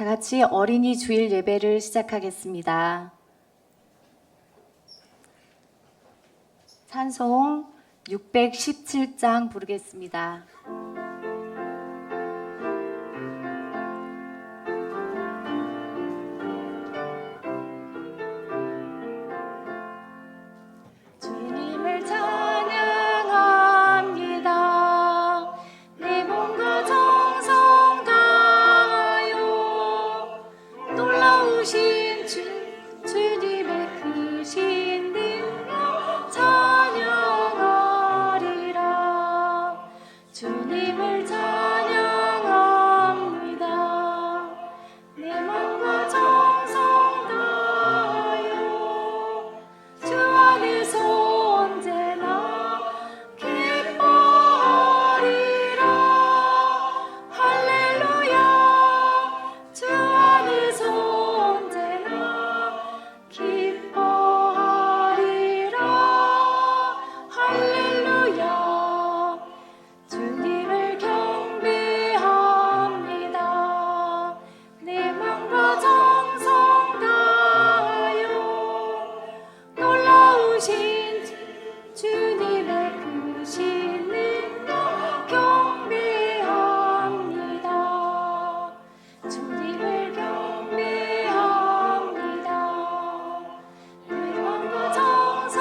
다 같이 어린이 주일 예배를 시작하겠습니다. 찬송 617장 부르겠습니다. 주님을 찬양합니다. 내 몸과 정성 다하여 놀라우신 주님의 크신 능력 찬양하리라. 주님을 찬양합니다. 내 몸과 정성 다하여 주 안에서 언제나 기뻐하리라. 할렐루야. 주 안에서 언제나 기뻐하리라. 할렐루야. 주님을 경배합니다. 내 마음과 정성 다하여 놀라우신 주님의 크신 능력 경배합니다. 주님을 경배합니다. 내 마음과 정성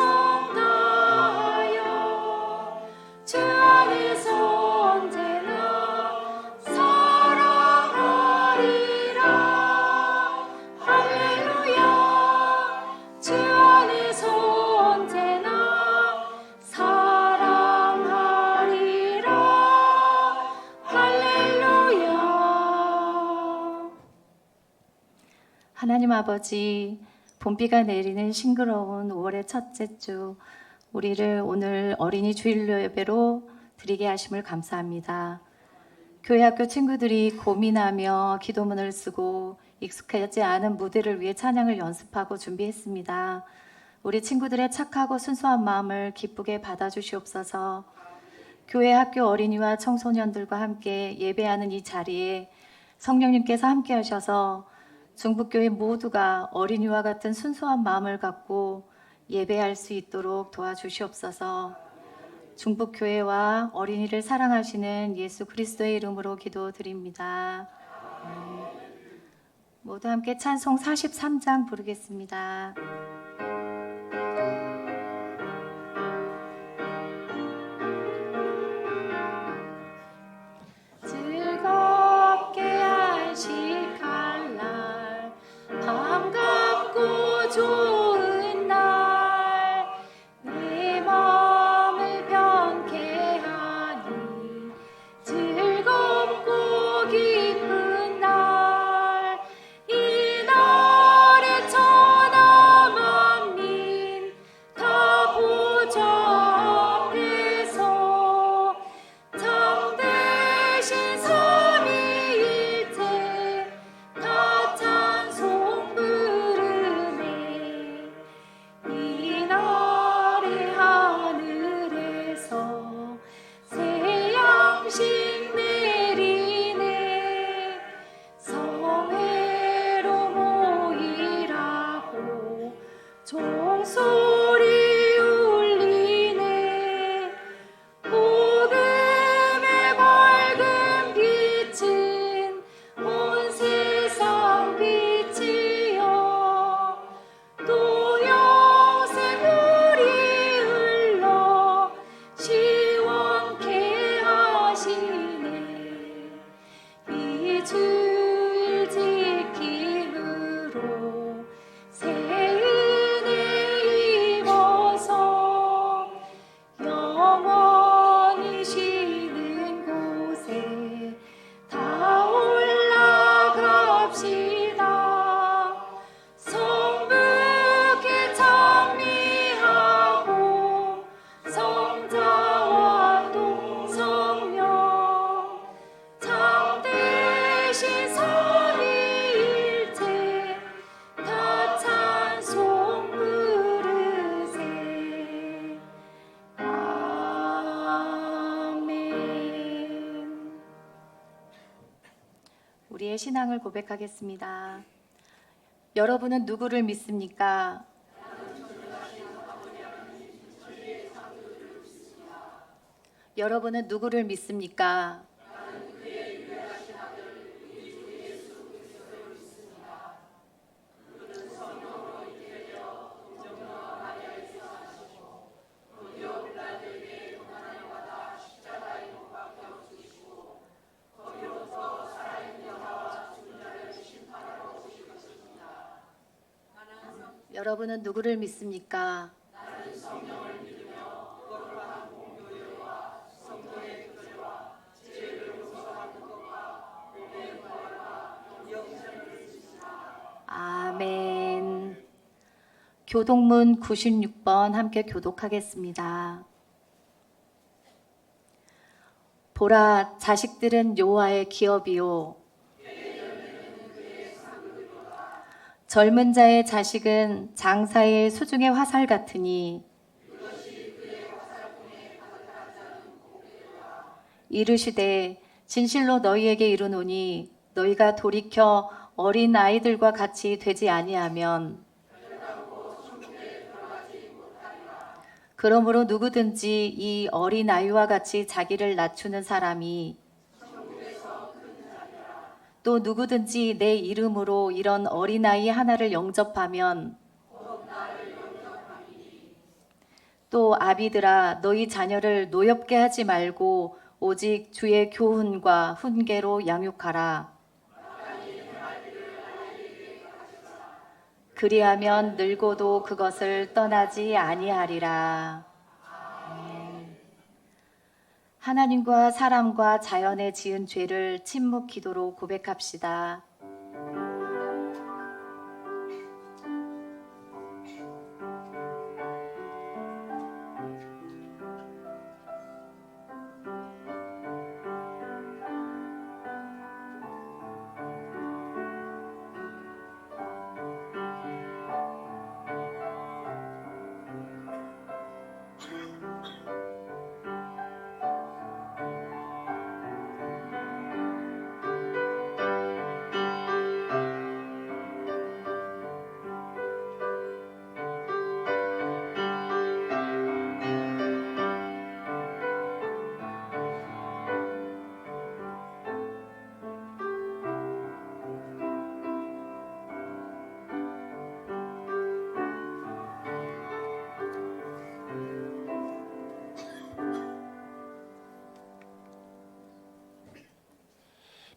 다하여 주 안에서 언제나 사랑하리라. 할렐루야. 주 안에서 언제나 사랑하리라. 할렐루야. 하나님 아버지, 봄비가 내리는 싱그러운 5월의 첫째 주, 우리를 오늘 어린이 주일 예배로 드리게 하심을 감사합니다. 교회 학교 친구들이 고민하며 기도문을 쓰고 익숙하지 않은 무대를 위해 찬양을 연습하고 준비했습니다. 우리 친구들의 착하고 순수한 마음을 기쁘게 받아주시옵소서. 교회 학교 어린이와 청소년들과 함께 예배하는 이 자리에 성령님께서 함께 하셔서 중북교회 모두가 어린이와 같은 순수한 마음을 갖고 예배할 수 있도록 도와주시옵소서. 중북교회와 어린이를 사랑하시는 예수 그리스도의 이름으로 기도드립니다. 모두 함께 찬송 43장 부르겠습니다. 즐겁게 안식할 날, 반갑고 좋은 날, 내 마음을 변케 하니 즐겁고 기쁜 날, 이 날에 천하 만민 다 보좌 앞에서 참되신 삼위일체 다 찬송 부르네. 이 날에 하늘에서 새 양식 내리네. 성회로 모이라고 종소리 울리네. 복음의 밝은 빛 우리의 신앙을 고백하겠습니다. 여러분은 누구를 믿습니까? 여러분은 누구를 믿습니까? 여러분은 누구를 믿습니까? 아멘. 교독문 96번 함께 교독하겠습니다. 보라, 자식들은 여호와의 기업이요 젊은 자의 자식은 장사의 수중의 화살 같으니 이르시되 진실로 너희에게 이르노니 너희가 돌이켜 어린 아이들과 같이 되지 아니하면 그러므로 누구든지 이 어린 아이와 같이 자기를 낮추는 사람이 또 누구든지 내 이름으로 이런 어린아이 하나를 영접하면 또 아비들아 너희 자녀를 노엽게 하지 말고 오직 주의 교훈과 훈계로 양육하라. 그리하면 늙어도 그것을 떠나지 아니하리라. 하나님과 사람과 자연에 지은 죄를 침묵 기도로 고백합시다.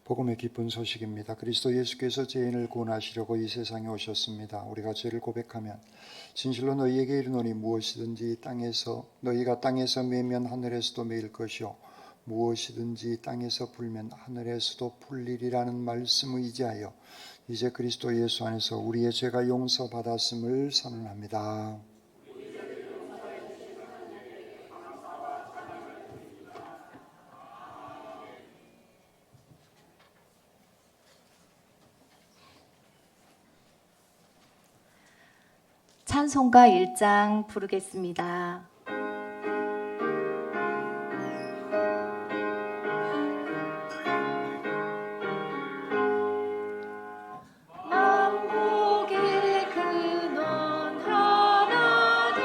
복음의 기쁜 소식입니다. 그리스도 예수께서 죄인을 구원하시려고 이 세상에 오셨습니다. 우리가 죄를 고백하면 진실로 너희에게 이르노니 무엇이든지 너희가 땅에서 매면 하늘에서도 매일 것이요 무엇이든지 땅에서 풀면 하늘에서도 풀리리라는 말씀을 의지하여 이제 그리스도 예수 안에서 우리의 죄가 용서받았음을 선언합니다. 찬송가 1장 부르겠습니다. 만복의 근원 하나님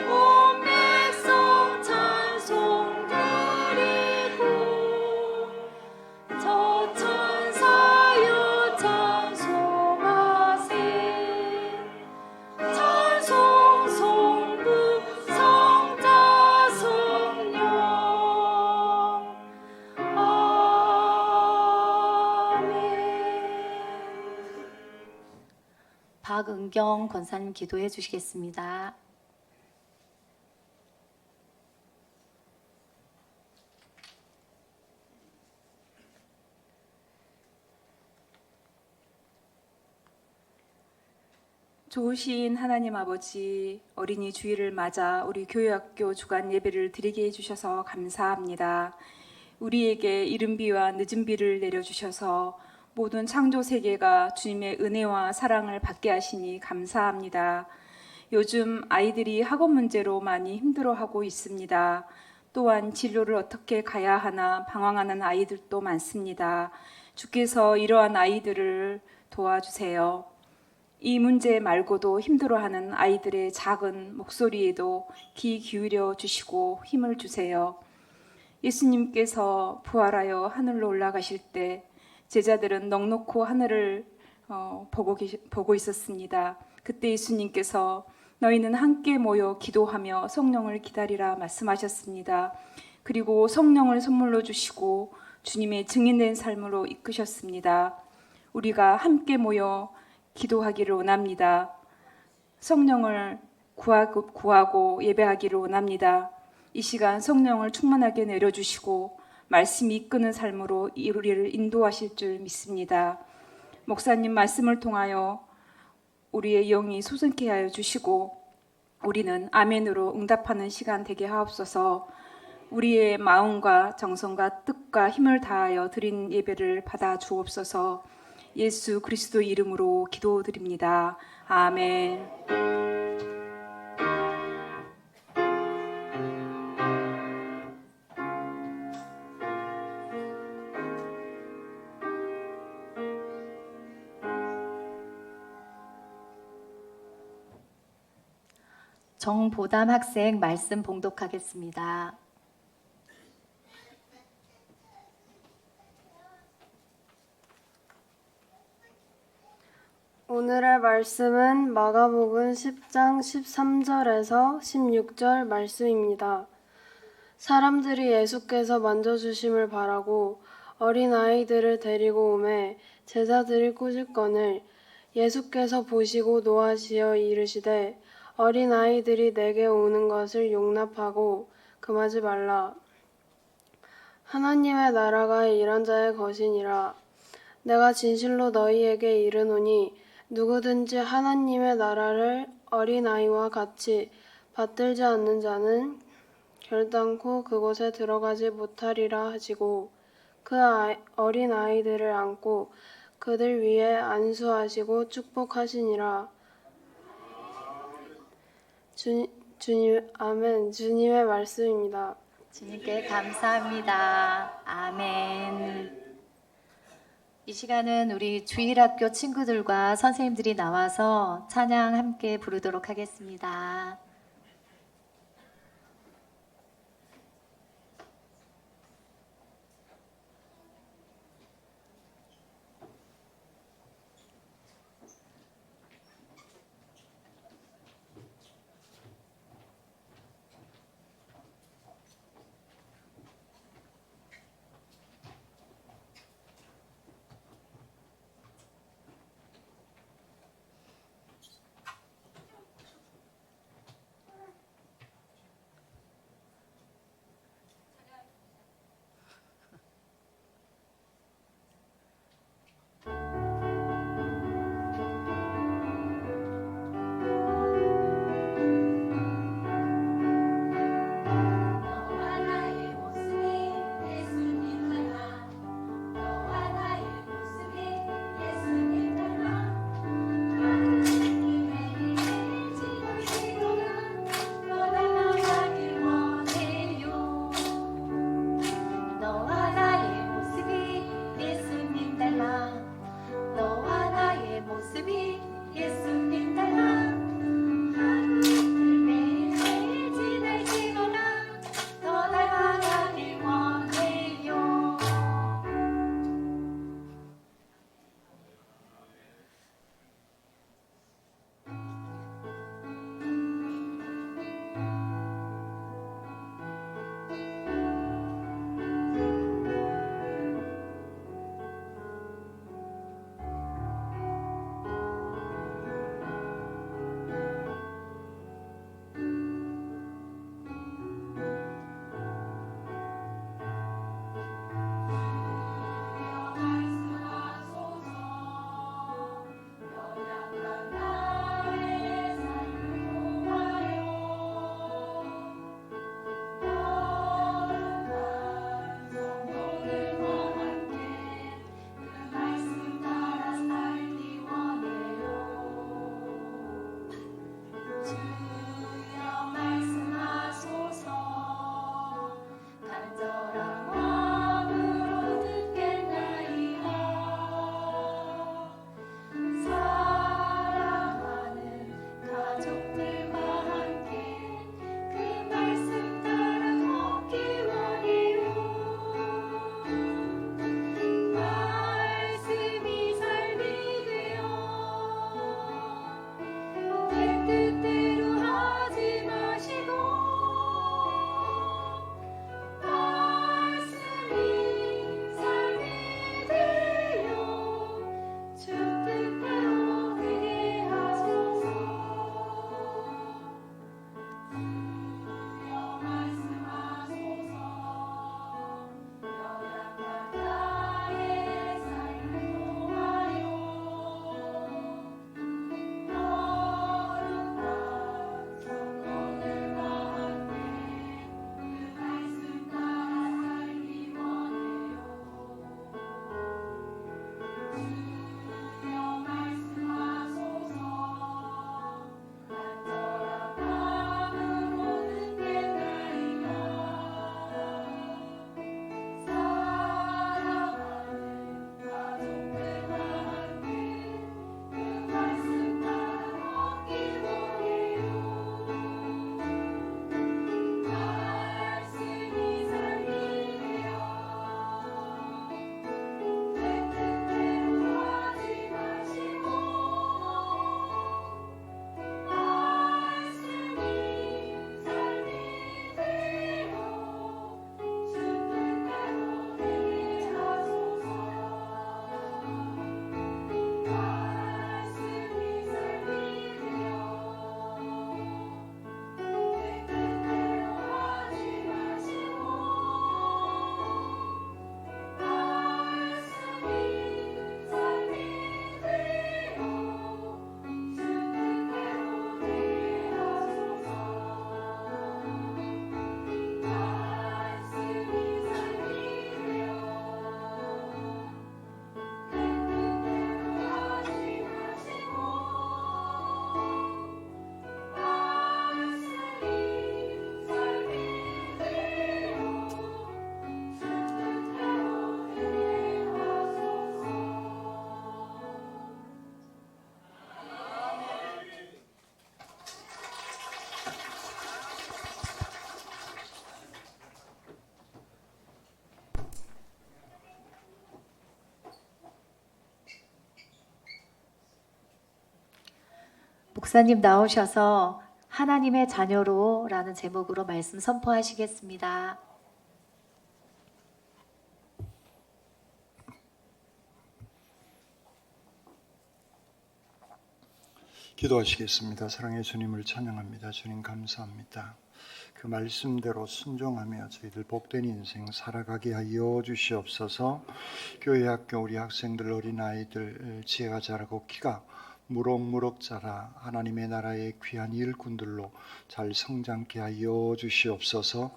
온 백성 찬송 드리고 저 천사여 찬송하세 찬송 성부 성자 성령 아멘. 박은경 권사님 기도해 주시겠습니다. 좋으신 하나님 아버지, 어린이 주일을 맞아 우리 교회학교 주간 예배를 드리게 해주셔서 감사합니다. 우리에게 이른비와 늦은비를 내려주셔서 모든 창조 세계가 주님의 은혜와 사랑을 받게 하시니 감사합니다. 요즘 아이들이 학업 문제로 많이 힘들어하고 있습니다. 또한 진로를 어떻게 가야 하나 방황하는 아이들도 많습니다. 주께서 이러한 아이들을 도와주세요. 이 문제 말고도 힘들어하는 아이들의 작은 목소리에도 귀 기울여 주시고 힘을 주세요. 예수님께서 부활하여 하늘로 올라가실 때 제자들은 넋놓고 하늘을 보고 있었습니다. 그때 예수님께서 너희는 함께 모여 기도하며 성령을 기다리라 말씀하셨습니다. 그리고 성령을 선물로 주시고 주님의 증인된 삶으로 이끄셨습니다. 우리가 함께 모여 기도하기를 원합니다. 성령을 구하고 예배하기를 원합니다. 이 시간 성령을 충만하게 내려주시고 말씀이 이끄는 삶으로 우리를 인도하실 줄 믿습니다. 목사님 말씀을 통하여 우리의 영이 솟게 하여 주시고 우리는 아멘으로 응답하는 시간 되게 하옵소서. 우리의 마음과 정성과 뜻과 힘을 다하여 드린 예배를 받아 주옵소서. 예수 그리스도 이름으로 기도드립니다. 아멘. 정보담 학생 말씀 봉독하겠습니다. 오늘의 말씀은 마가복음 10장 13절에서 16절 말씀입니다. 사람들이 예수께서 만져주심을 바라고 어린아이들을 데리고 오매 제자들이 꾸짖거늘 예수께서 보시고 노하시어 이르시되 어린아이들이 내게 오는 것을 용납하고 금하지 말라. 하나님의 나라가 이런 자의 것이니라. 내가 진실로 너희에게 이르노니 누구든지 하나님의 나라를 어린아이와 같이 받들지 않는 자는 결단코 그곳에 들어가지 못하리라 하시고 그 어린아이들을 안고 그들 위에 안수하시고 축복하시니라. 아멘. 주님의 말씀입니다. 주님께 감사합니다. 아멘. 이 시간은 우리 주일학교 친구들과 선생님들이 나와서 찬양 함께 부르도록 하겠습니다. 목사님 나오셔서 하나님의 자녀로라는 제목으로 말씀 선포하시겠습니다. 기도하시겠습니다. 사랑의 주님을 찬양합니다. 주님 감사합니다. 그 말씀대로 순종하며 저희들 복된 인생 살아가게 하여 주시옵소서. 교회 학교 우리 학생들 어린아이들 지혜가 자라고 키가 무럭무럭 자라 하나님의 나라의 귀한 일꾼들로 잘 성장케 하여 주시옵소서.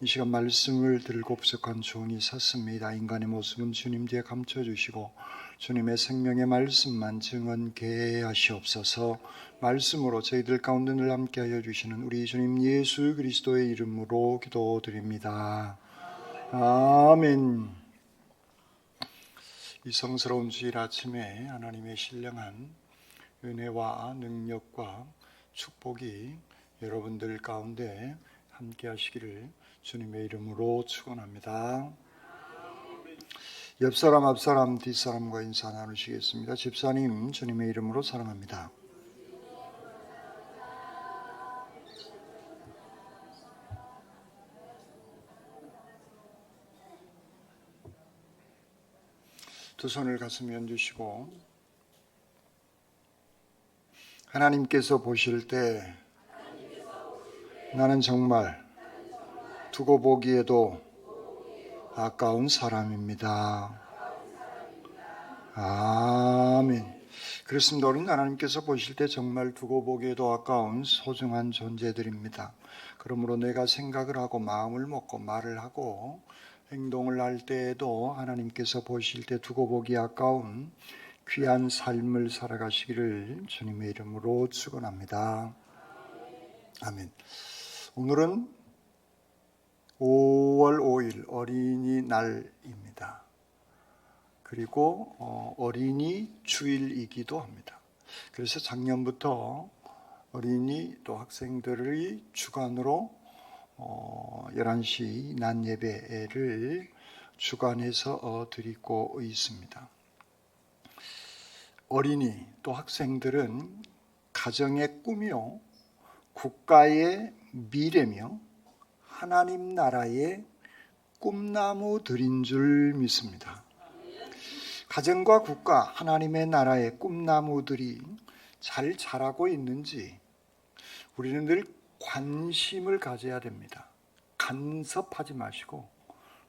이 시간 말씀을 들고 부족한 종이 섰습니다. 인간의 모습은 주님 뒤에 감춰주시고 주님의 생명의 말씀만 증언케 하시옵소서. 말씀으로 저희들 가운데 늘 함께하여 주시는 우리 주님 예수 그리스도의 이름으로 기도드립니다. 아멘. 이 성스러운 주일 아침에 하나님의 신령한 은혜와 능력과 축복이 여러분들 가운데 함께하시기를 주님의 이름으로 축원합니다. 옆사람, 앞사람, 뒷사람과 인사 나누시겠습니다. 집사님, 주님의 이름으로 사랑합니다. 두 손을 가슴에 얹으시고 하나님께서 보실 때 나는 정말 두고 보기에도 아까운 사람입니다. 아멘. 그렇습니다. 우리는 하나님께서 보실 때 정말 두고 보기에도 아까운 소중한 존재들입니다. 그러므로 내가 생각을 하고 마음을 먹고 말을 하고 행동을 할 때에도 하나님께서 보실 때 두고 보기 아까운 귀한 삶을 살아가시기를 주님의 이름으로 축원합니다. 아멘. 오늘은 5월 5일 어린이날입니다. 그리고 어린이 주일이기도 합니다. 그래서 작년부터 어린이 또 학생들의 주관으로 11시 낮 예배를 주관해서 드리고 있습니다. 어린이 또 학생들은 가정의 꿈이요, 국가의 미래며 하나님 나라의 꿈나무들인 줄 믿습니다. 가정과 국가, 하나님의 나라의 꿈나무들이 잘 자라고 있는지 우리는 늘 관심을 가져야 됩니다. 간섭하지 마시고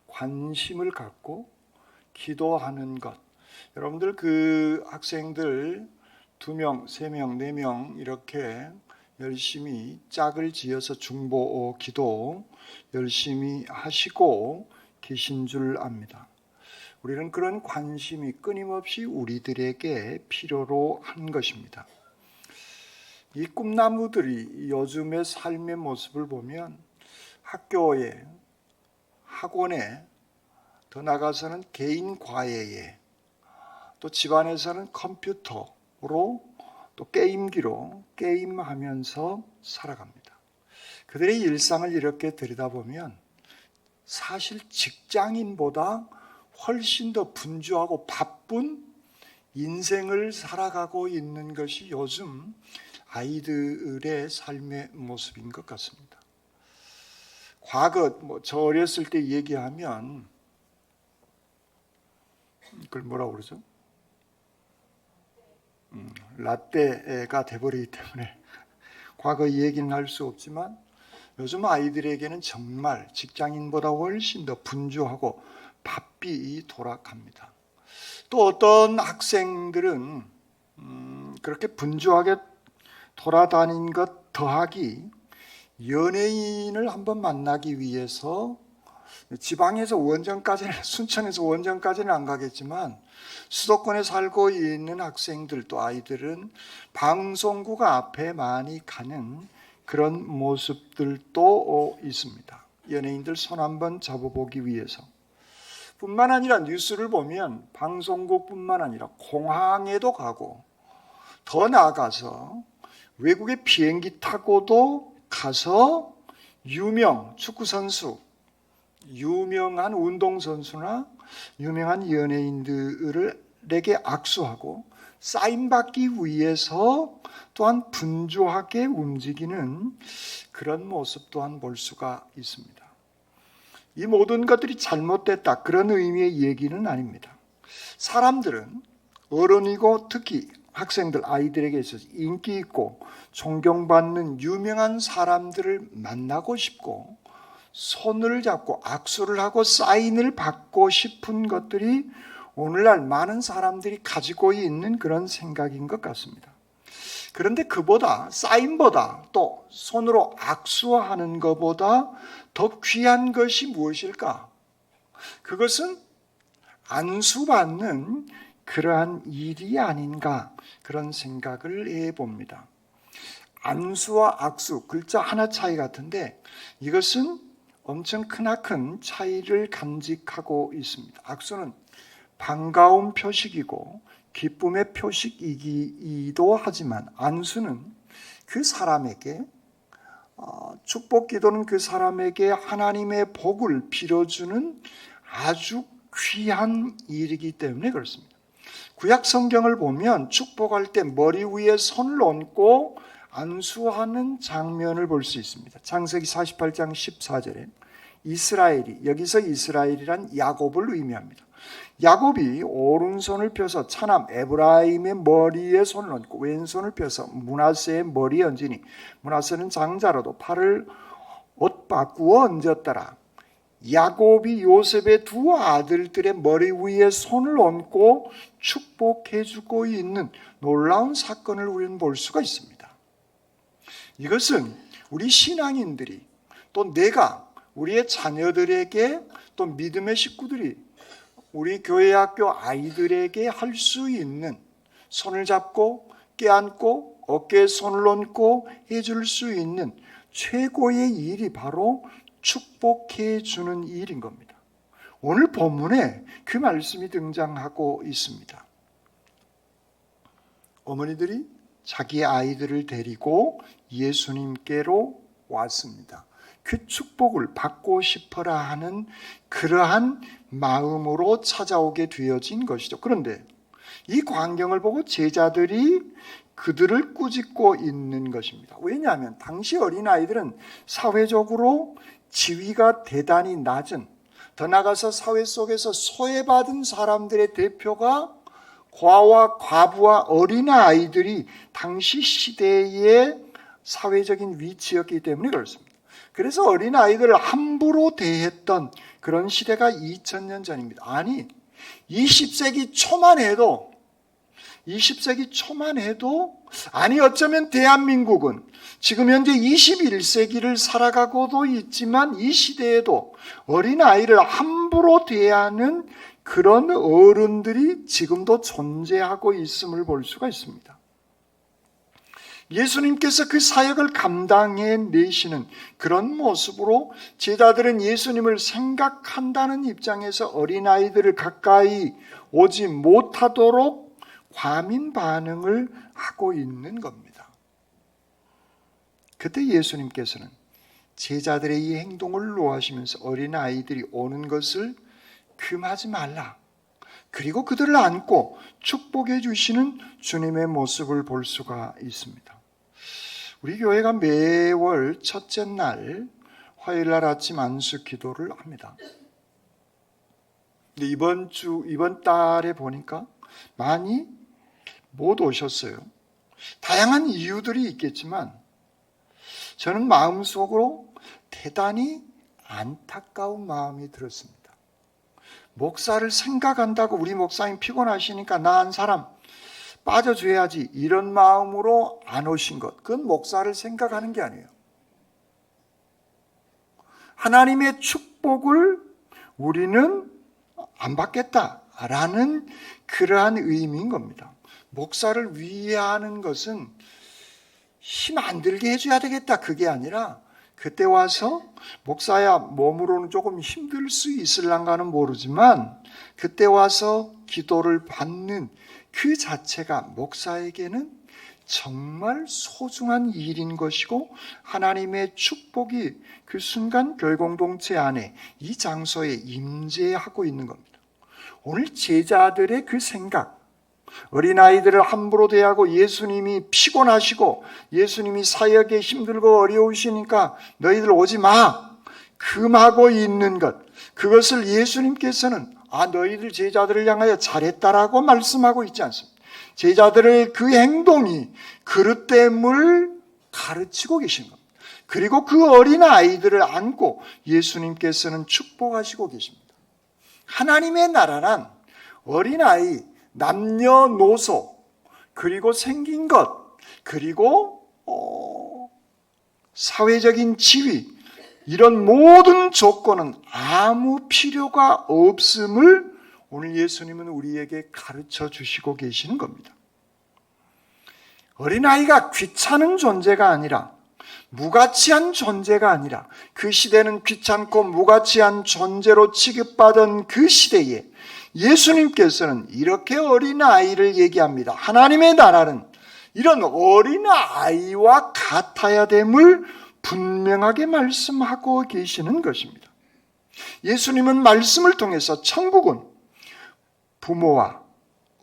관심을 갖고 기도하는 것. 여러분들 그 학생들 2명, 3명, 4명 이렇게 열심히 짝을 지어서 중보 기도 열심히 하시고 계신 줄 압니다. 우리는 그런 관심이 끊임없이 우리들에게 필요로 한 것입니다. 이 꿈나무들이 요즘의 삶의 모습을 보면 학교에, 학원에, 더 나아가서는 개인 과외에, 또 집안에서는 컴퓨터로 또 게임기로 게임하면서 살아갑니다. 그들의 일상을 이렇게 들여다보면 사실 직장인보다 훨씬 더 분주하고 바쁜 인생을 살아가고 있는 것이 요즘 아이들의 삶의 모습인 것 같습니다. 과거 저 어렸을 때 얘기하면 그걸 뭐라고 그러죠? 라떼가 돼버리기 때문에 과거 얘기는 할 수 없지만 요즘 아이들에게는 정말 직장인보다 훨씬 더 분주하고 바삐 돌아갑니다. 또 어떤 학생들은 그렇게 분주하게 돌아다닌 것 더하기 연예인을 한번 만나기 위해서 지방에서 원정까지는, 순천에서 원정까지는 안 가겠지만 수도권에 살고 있는 학생들 또 아이들은 방송국 앞에 많이 가는 그런 모습들도 있습니다. 연예인들 손 한번 잡아보기 위해서. 뿐만 아니라 뉴스를 보면 방송국뿐만 아니라 공항에도 가고 더 나아가서 외국의 비행기 타고도 가서 유명 축구선수, 유명한 운동선수나 유명한 연예인들에게 악수하고 쌓임받기 위해서 또한 분주하게 움직이는 그런 모습 또한 볼 수가 있습니다. 이 모든 것들이 잘못됐다, 그런 의미의 얘기는 아닙니다. 사람들은 어른이고 특히 학생들, 아이들에게 있어서 인기 있고 존경받는 유명한 사람들을 만나고 싶고 손을 잡고 악수를 하고 사인을 받고 싶은 것들이 오늘날 많은 사람들이 가지고 있는 그런 생각인 것 같습니다. 그런데 그보다, 사인보다 또 손으로 악수하는 것보다 더 귀한 것이 무엇일까? 그것은 안수받는 그러한 일이 아닌가, 그런 생각을 해봅니다. 안수와 악수, 글자 하나 차이 같은데 이것은 엄청 크나큰 차이를 간직하고 있습니다. 악수는 반가운 표식이고 기쁨의 표식이기도 하지만 안수는 그 사람에게 축복 기도는 그 사람에게 하나님의 복을 빌어주는 아주 귀한 일이기 때문에 그렇습니다. 구약 성경을 보면 축복할 때 머리 위에 손을 얹고 안수하는 장면을 볼 수 있습니다. 창세기 48장 14절에 이스라엘이, 여기서 이스라엘이란 야곱을 의미합니다. 야곱이 오른손을 펴서 차남 에브라임의 머리에 손을 얹고 왼손을 펴서 므낫세의 머리에 얹으니 므낫세는 장자로도 팔을 옷 바꾸어 얹었더라. 야곱이 요셉의 두 아들들의 머리 위에 손을 얹고 축복해주고 있는 놀라운 사건을 우리는 볼 수가 있습니다. 이것은 우리 신앙인들이 또 내가 우리의 자녀들에게 또 믿음의 식구들이 우리 교회 학교 아이들에게 할 수 있는 손을 잡고 껴안고 어깨에 손을 얹고 해줄 수 있는 최고의 일이 바로 축복해 주는 일인 겁니다. 오늘 본문에 그 말씀이 등장하고 있습니다. 어머니들이 자기 아이들을 데리고 예수님께로 왔습니다. 그 축복을 받고 싶어라 하는 그러한 마음으로 찾아오게 되어진 것이죠. 그런데 이 광경을 보고 제자들이 그들을 꾸짖고 있는 것입니다. 왜냐하면 당시 어린아이들은 사회적으로 지위가 대단히 낮은, 더 나아가서 사회 속에서 소외받은 사람들의 대표가 과와 과부와 어린아이들이 당시 시대의 사회적인 위치였기 때문에 그렇습니다. 그래서 어린아이들을 함부로 대했던 그런 시대가 2000년 전입니다. 아니, 20세기 초만 해도 아니 어쩌면 대한민국은 지금 현재 21세기를 살아가고도 있지만 이 시대에도 어린아이를 함부로 대하는 그런 어른들이 지금도 존재하고 있음을 볼 수가 있습니다. 예수님께서 그 사역을 감당해 내시는 그런 모습으로 제자들은 예수님을 생각한다는 입장에서 어린아이들을 가까이 오지 못하도록 과민 반응을 하고 있는 겁니다. 그때 예수님께서는 제자들의 이 행동을 노하시면서 어린아이들이 오는 것을 금하지 말라. 그리고 그들을 안고 축복해 주시는 주님의 모습을 볼 수가 있습니다. 우리 교회가 매월 첫째 날 화요일 날 아침 안수 기도를 합니다. 근데 이번 달에 보니까 많이 못 오셨어요. 다양한 이유들이 있겠지만 저는 마음속으로 대단히 안타까운 마음이 들었습니다. 목사를 생각한다고 우리 목사님 피곤하시니까 나 한 사람 빠져줘야지 이런 마음으로 안 오신 것, 그건 목사를 생각하는 게 아니에요. 하나님의 축복을 우리는 안 받겠다라는 그러한 의미인 겁니다. 목사를 위하는 것은 힘 안 들게 해줘야 되겠다, 그게 아니라 그때 와서 목사야 몸으로는 조금 힘들 수 있을란가는 모르지만 그때 와서 기도를 받는 그 자체가 목사에게는 정말 소중한 일인 것이고 하나님의 축복이 그 순간 교회 공동체 안에 이 장소에 임재하고 있는 겁니다. 오늘 제자들의 그 생각, 어린아이들을 함부로 대하고 예수님이 피곤하시고 예수님이 사역에 힘들고 어려우시니까 너희들 오지 마, 금하고 있는 것, 그것을 예수님께서는 너희들 제자들을 향하여 잘했다라고 말씀하고 있지 않습니다. 제자들의 그 행동이 그릇됨을 가르치고 계신 겁니다. 그리고 그 어린아이들을 안고 예수님께서는 축복하시고 계십니다. 하나님의 나라란 어린아이, 남녀노소, 그리고 생긴 것, 그리고 사회적인 지위, 이런 모든 조건은 아무 필요가 없음을 오늘 예수님은 우리에게 가르쳐 주시고 계시는 겁니다. 어린아이가 귀찮은 존재가 아니라, 무가치한 존재가 아니라, 그 시대는 귀찮고 무가치한 존재로 취급받은 그 시대에 예수님께서는 이렇게 어린아이를 얘기합니다. 하나님의 나라는 이런 어린아이와 같아야 됨을 분명하게 말씀하고 계시는 것입니다. 예수님은 말씀을 통해서 천국은 부모와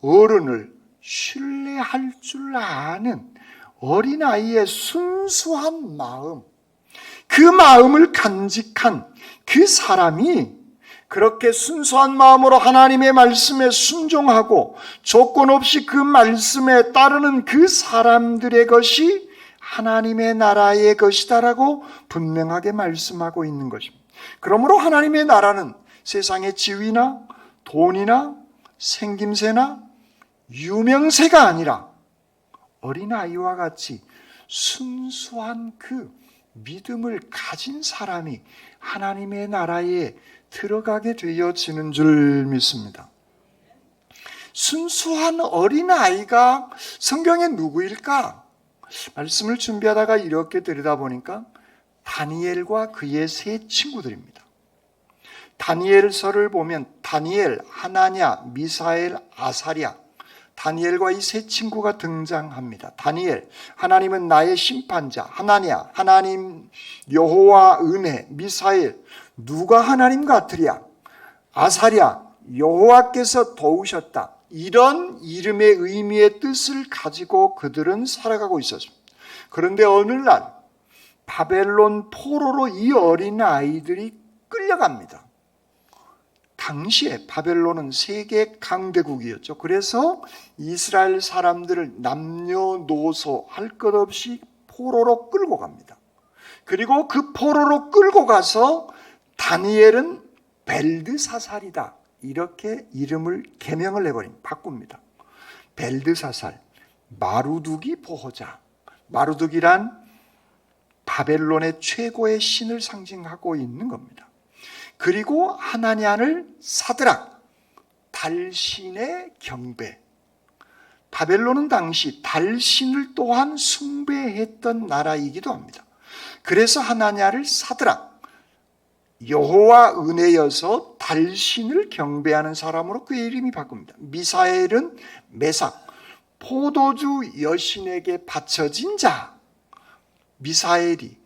어른을 신뢰할 줄 아는 어린아이의 순수한 마음, 그 마음을 간직한 그 사람이 그렇게 순수한 마음으로 하나님의 말씀에 순종하고 조건 없이 그 말씀에 따르는 그 사람들의 것이 하나님의 나라의 것이다라고 분명하게 말씀하고 있는 것입니다. 그러므로 하나님의 나라는 세상의 지위나 돈이나 생김새나 유명세가 아니라 어린아이와 같이 순수한 그 믿음을 가진 사람이 하나님의 나라에 들어가게 되어지는 줄 믿습니다. 순수한 어린아이가 성경에 누구일까? 말씀을 준비하다가 이렇게 들여다보니까 다니엘과 그의 세 친구들입니다. 다니엘서를 보면 다니엘, 하나냐, 미사엘, 아사랴, 다니엘과 이 세 친구가 등장합니다. 다니엘, 하나님은 나의 심판자. 하나냐, 하나님 여호와 은혜. 미사엘, 누가 하나님 같으랴. 아사랴, 여호와께서 도우셨다. 이런 이름의 의미의 뜻을 가지고 그들은 살아가고 있었습니다. 그런데 어느 날 바벨론 포로로 이 어린 아이들이 끌려갑니다. 당시에 바벨론은 세계 강대국이었죠. 그래서 이스라엘 사람들을 남녀노소 할 것 없이 포로로 끌고 갑니다. 그리고 그 포로로 끌고 가서 다니엘은 벨드사살이다, 이렇게 이름을 개명을 해버립니다. 바꿉니다. 벨드사살, 마루두기 보호자. 마루두기란 바벨론의 최고의 신을 상징하고 있는 겁니다. 그리고 하나냐를 사드락, 달신의 경배. 바벨론은 당시 달신을 또한 숭배했던 나라이기도 합니다. 그래서 하나냐를 사드락, 여호와 은혜여서 달신을 경배하는 사람으로 그의 이름이 바꿉니다. 미사엘은 메삭, 포도주 여신에게 바쳐진 자. 미사엘이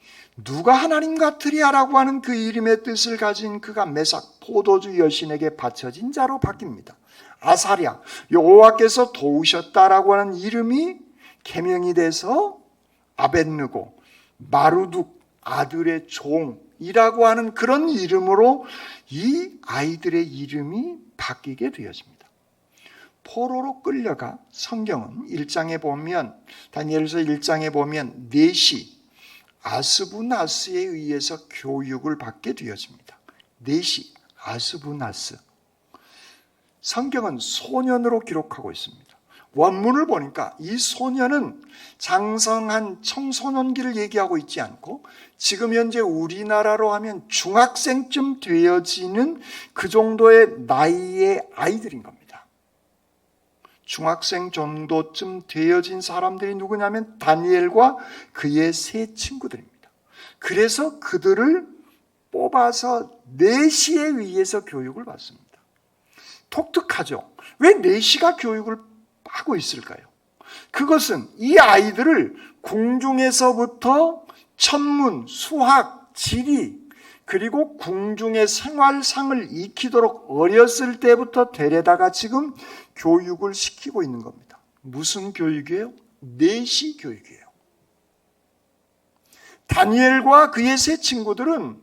누가 하나님 같으리야라고 하는 그 이름의 뜻을 가진 그가 메삭, 포도주 여신에게 바쳐진 자로 바뀝니다. 아사랴, 여호와께서 도우셨다라고 하는 이름이 개명이 돼서 아벳느고, 마루둑, 아들의 종이라고 하는 그런 이름으로 이 아이들의 이름이 바뀌게 되어집니다. 포로로 끌려가 성경은 1장에 보면, 다니엘서 1장에 보면 넷이 아스부나스에 의해서 교육을 받게 되어집니다. 넷이 아스부나스. 성경은 소년으로 기록하고 있습니다. 원문을 보니까 이 소년은 장성한 청소년기를 얘기하고 있지 않고 지금 현재 우리나라로 하면 중학생쯤 되어지는 그 정도의 나이의 아이들인 겁니다. 중학생 정도쯤 되어진 사람들이 누구냐면 다니엘과 그의 세 친구들입니다. 그래서 그들을 뽑아서 넷시에 의해서 교육을 받습니다. 독특하죠? 왜 넷시가 교육을 하고 있을까요? 그것은 이 아이들을 궁중에서부터 천문, 수학, 지리, 그리고 궁중의 생활상을 익히도록 어렸을 때부터 데려다가 지금 교육을 시키고 있는 겁니다. 무슨 교육이에요? 내시 교육이에요. 다니엘과 그의 세 친구들은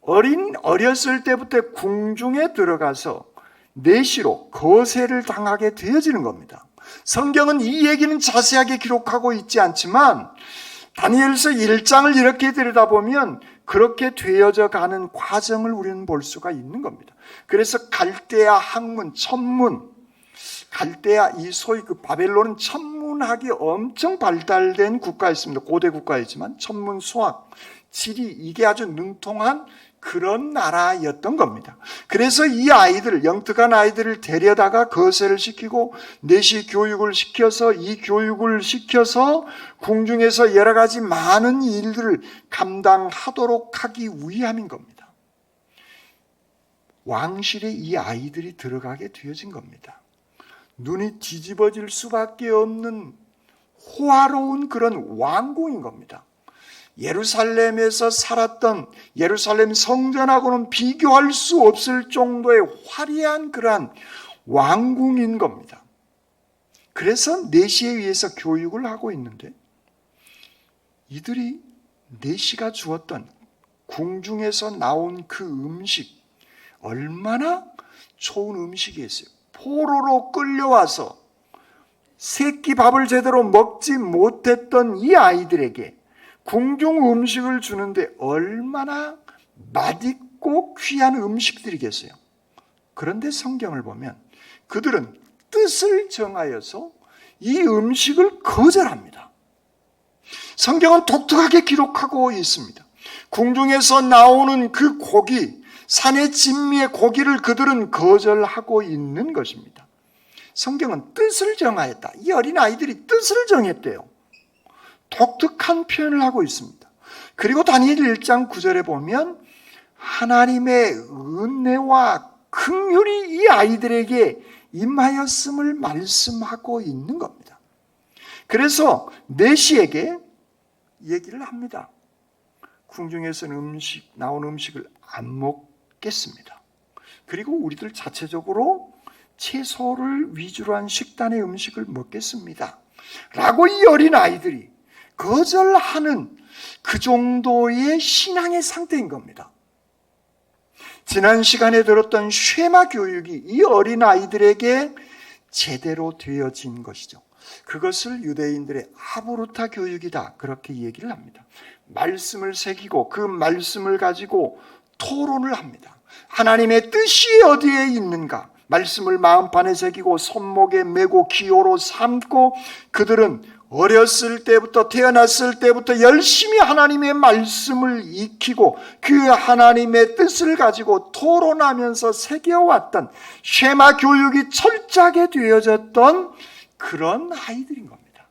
어렸을 때부터 궁중에 들어가서 내시로 거세를 당하게 되어지는 겁니다. 성경은 이 얘기는 자세하게 기록하고 있지 않지만 다니엘서 1장을 이렇게 들여다보면 그렇게 되어져 가는 과정을 우리는 볼 수가 있는 겁니다. 그래서 갈대아 학문, 천문, 갈대아 이 소위 그 바벨론은 천문학이 엄청 발달된 국가였습니다. 고대 국가이지만 천문, 수학, 지리 이게 아주 능통한 그런 나라였던 겁니다. 그래서 이 아이들, 영특한 아이들을 데려다가 거세를 시키고 내시 교육을 시켜서 이 교육을 시켜서 궁중에서 여러 가지 많은 일들을 감당하도록 하기 위함인 겁니다. 왕실에 이 아이들이 들어가게 되어진 겁니다. 눈이 뒤집어질 수밖에 없는 호화로운 그런 왕궁인 겁니다. 예루살렘에서 살았던 예루살렘 성전하고는 비교할 수 없을 정도의 화려한 그러한 왕궁인 겁니다. 그래서 내시에 의해서 교육을 하고 있는데 이들이 내시가 주었던 궁중에서 나온 그 음식 얼마나 좋은 음식이었어요. 포로로 끌려와서 새끼 밥을 제대로 먹지 못했던 이 아이들에게 궁중 음식을 주는데 얼마나 맛있고 귀한 음식들이겠어요. 그런데 성경을 보면 그들은 뜻을 정하여서 이 음식을 거절합니다. 성경은 독특하게 기록하고 있습니다. 궁중에서 나오는 그 고기, 산의 진미의 고기를 그들은 거절하고 있는 것입니다. 성경은 뜻을 정하였다. 이 어린 아이들이 뜻을 정했대요. 독특한 표현을 하고 있습니다. 그리고 다니엘 1장 9절에 보면 하나님의 은혜와 긍휼이 이 아이들에게 임하였음을 말씀하고 있는 겁니다. 그래서 내시에게 얘기를 합니다. 궁중에서는 나온 음식을 안 먹겠습니다. 그리고 우리들 자체적으로 채소를 위주로 한 식단의 음식을 먹겠습니다. 라고 이 어린 아이들이 거절하는 그 정도의 신앙의 상태인 겁니다. 지난 시간에 들었던 쉐마 교육이 이 어린 아이들에게 제대로 되어진 것이죠. 그것을 유대인들의 아브루타 교육이다 그렇게 얘기를 합니다. 말씀을 새기고 그 말씀을 가지고 토론을 합니다. 하나님의 뜻이 어디에 있는가? 말씀을 마음판에 새기고 손목에 메고 기호로 삼고 그들은 어렸을 때부터 태어났을 때부터 열심히 하나님의 말씀을 익히고 그 하나님의 뜻을 가지고 토론하면서 새겨왔던 쉐마 교육이 철저하게 되어졌던 그런 아이들인 겁니다.